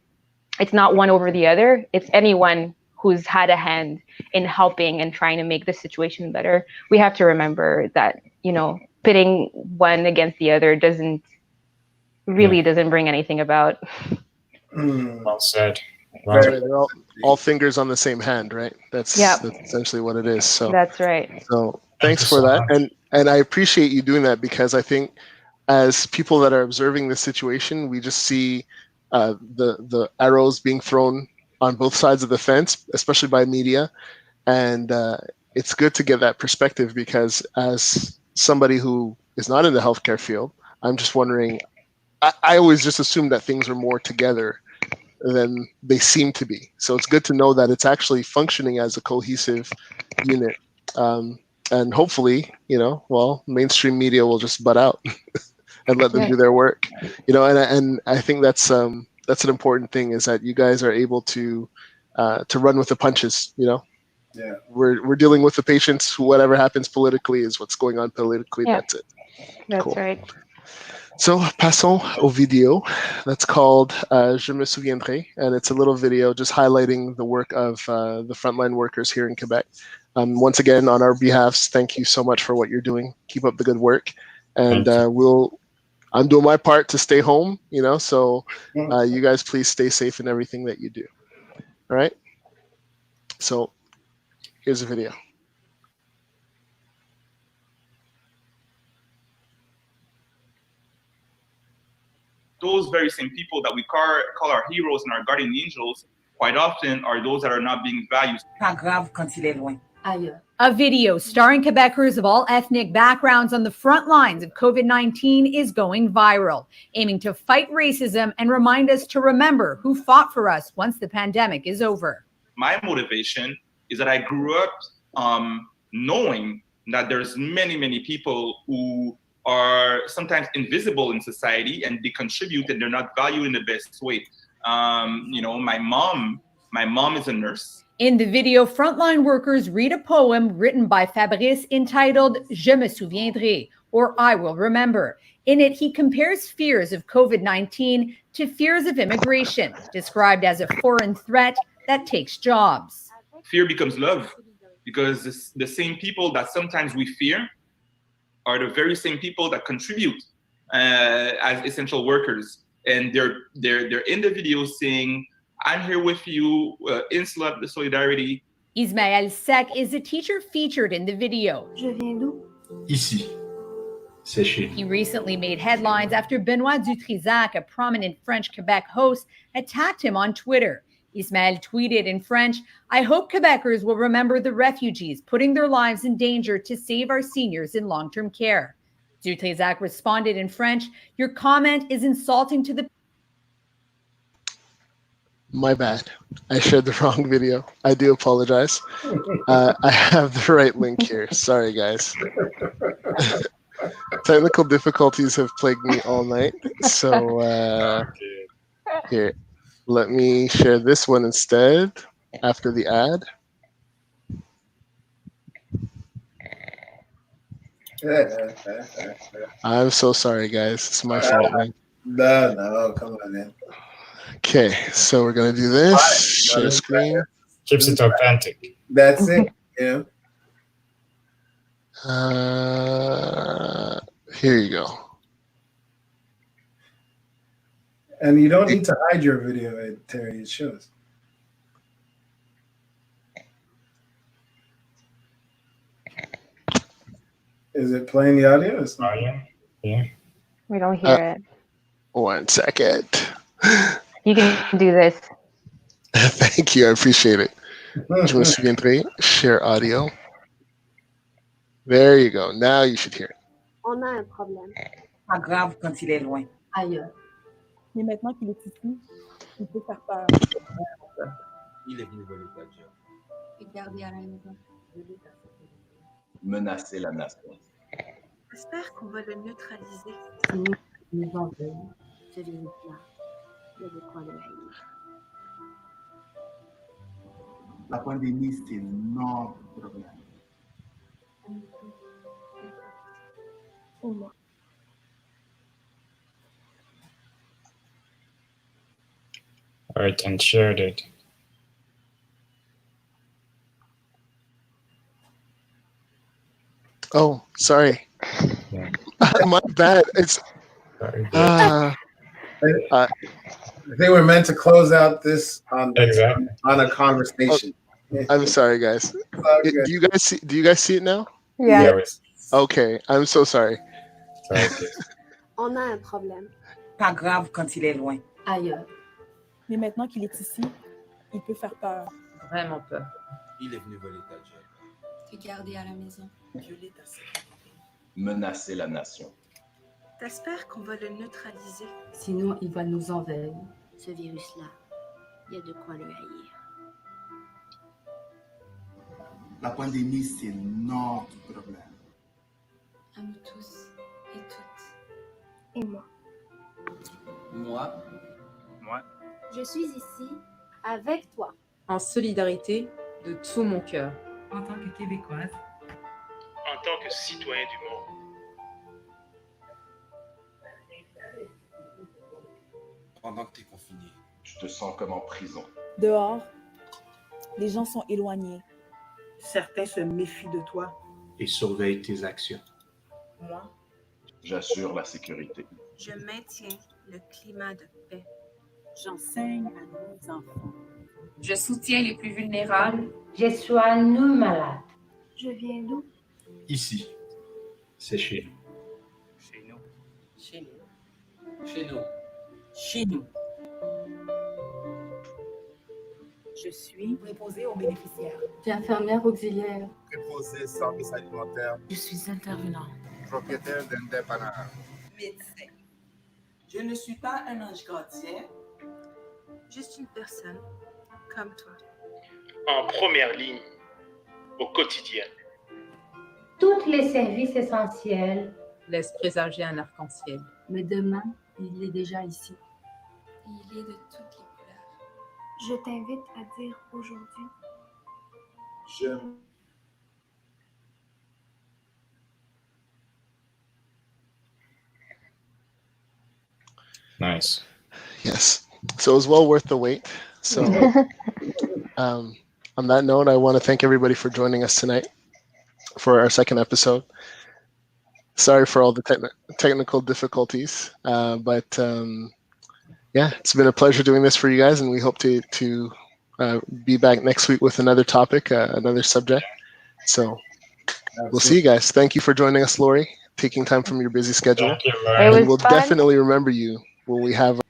it's not one over the other. It's anyone who's had a hand in helping and trying to make the situation better. We have to remember that, you pitting one against the other doesn't bring anything about. Well said. That's right. They're all fingers on the same hand, right? That's essentially what it is. So that's right. So thanks for that, and I appreciate you doing that, because I think as people that are observing this situation, we just see the arrows being thrown on both sides of the fence, especially by media, and it's good to get that perspective, because as somebody who is not in the healthcare field, I'm just wondering. I always just assume that things are more together than they seem to be. So it's good to know that it's actually functioning as a cohesive unit. And hopefully, mainstream media will just butt out and let them do their work. And I think that's an important thing, is that you guys are able to run with the punches. Yeah. We're dealing with the patients. Whatever happens politically is what's going on politically. Yeah. That's it. That's cool. right. So, passons au video. That's called Je me souviendrai, and it's a little video just highlighting the work of the frontline workers here in Quebec. Once again, on our behalfs, thank you so much for what you're doing. Keep up the good work, and I'm doing my part to stay home. So you guys please stay safe in everything that you do. All right. So, here's a video. Those very same people that we call our heroes and our guardian angels quite often are those that are not being valued. A video starring Quebecers of all ethnic backgrounds on the front lines of COVID-19 is going viral, aiming to fight racism and remind us to remember who fought for us once the pandemic is over. My motivation is that I grew up knowing that there's many, many people who are sometimes invisible in society, and they contribute and they're not valued in the best way. My mom is a nurse. In the video, frontline workers read a poem written by Fabrice entitled Je me souviendrai, or I will remember. In it, he compares fears of COVID-19 to fears of immigration, described as a foreign threat that takes jobs. Fear becomes love, because the same people that sometimes we fear are the very same people that contribute as essential workers. And they're in the video saying, I'm here with you, in solidarity. Ismaël Sec is a teacher featured in the video. Je viens d'où? Ici. C'est chez nous. He recently made headlines after Benoît Dutrisac, a prominent French Quebec host, attacked him on Twitter. Ismaël tweeted in French, I hope Quebecers will remember the refugees putting their lives in danger to save our seniors in long-term care. Dutrisac responded in French, your comment is insulting to the... My bad. I shared the wrong video. I do apologize. I have the right link here. Sorry, guys. Technical difficulties have plagued me all night. So here, let me share this one instead after the ad. I'm so sorry, guys. It's my fault, man. No, come on, man. Okay, so we're gonna do this. Share screen. Keeps it authentic. That's it. Yeah. Here you go. And you don't need to hide your video, Terry. It shows. Is it playing the audio? Yeah. We don't hear it. 1 second. You can do this. Thank you. I appreciate it. Je me souviendrai. Share audio. There you go. Now you should hear it. On a un problème. Pas grave quand il est loin. Ailleurs. Mais maintenant qu'il est ici, il peut faire peur. Il est venu voler ta job. Et garder à la maison. Menacer la nation. J'espère qu'on va le neutraliser. C'est nous qui nous en veulent. Je vis là. Le coin de la haine. La pandémie, c'est notre problème. All right, and shared it. Oh, sorry. My bad. It's they were meant to close out this on a conversation. I'm sorry, guys. Do you guys see it now? Yeah. Okay, I'm so sorry. On a un problème. Pas grave quand il est loin. Ailleurs. Mais maintenant qu'il est ici, il peut faire peur. Vraiment peur. Il est venu voler ta job. Te garder à la maison. Violer ta sécurité. Menacer la nation. T'espères qu'on va le neutraliser? Sinon, il va nous envahir. Ce virus-là, il y a de quoi le haïr. La pandémie, c'est notre problème. À nous tous et toutes. Et moi. Moi. Je suis ici avec toi. En solidarité de tout mon cœur. En tant que Québécoise. En tant que citoyen du monde. Pendant que tu es confiné, tu te sens comme en prison. Dehors, les gens sont éloignés. Certains se méfient de toi. Et surveille tes actions. Moi, j'assure la sécurité. Je maintiens le climat de paix. J'enseigne à nos enfants. Je soutiens les plus vulnérables. Je soigne nos malades. Je viens d'où? Ici, c'est chez nous. Chez nous. Chez nous. Chez nous. Chez nous. Je suis préposée aux bénéficiaires. Je suis infirmière auxiliaire. Préposé service alimentaire. Je suis intervenant. Propriétaire d'un dépanneur. Médecin. Je ne suis pas un ange gardien. Juste une personne comme toi. En première ligne, au quotidien. Tous les services essentiels. Laisse présager un arc-en-ciel. Mais demain, il est déjà ici. Il est de toutes les couleurs. Je t'invite à dire aujourd'hui. Je. Nice. Yes. So it was well worth the wait. So on that note, I want to thank everybody for joining us tonight for our second episode. Sorry for all the technical difficulties, but yeah, it's been a pleasure doing this for you guys, and we hope to be back next week with another topic, another subject. So we'll see you guys. Thank you for joining us, Laurie, taking time from your busy schedule. It And was we'll fun. definitely remember you when we have.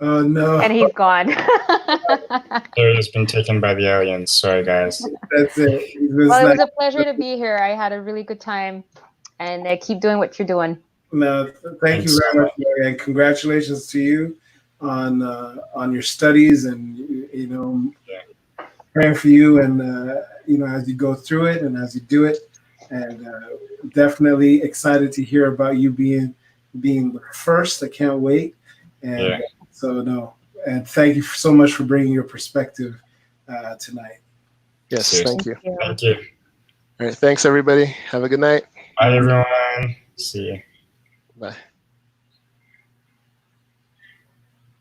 Oh no! And he's gone. Laurie has been taken by the aliens. Sorry, guys. That's it. Well, it was a pleasure to be here. I had a really good time, and keep doing what you're doing. No, thank you very much, Laurie, and congratulations to you on your studies, and praying for you, and as you go through it and as you do it, and definitely excited to hear about you being the first. I can't wait, and and thank you so much for bringing your perspective tonight. Yes, thank you. Thank you. All right, thanks everybody. Have a good night. Bye everyone. See you. Bye.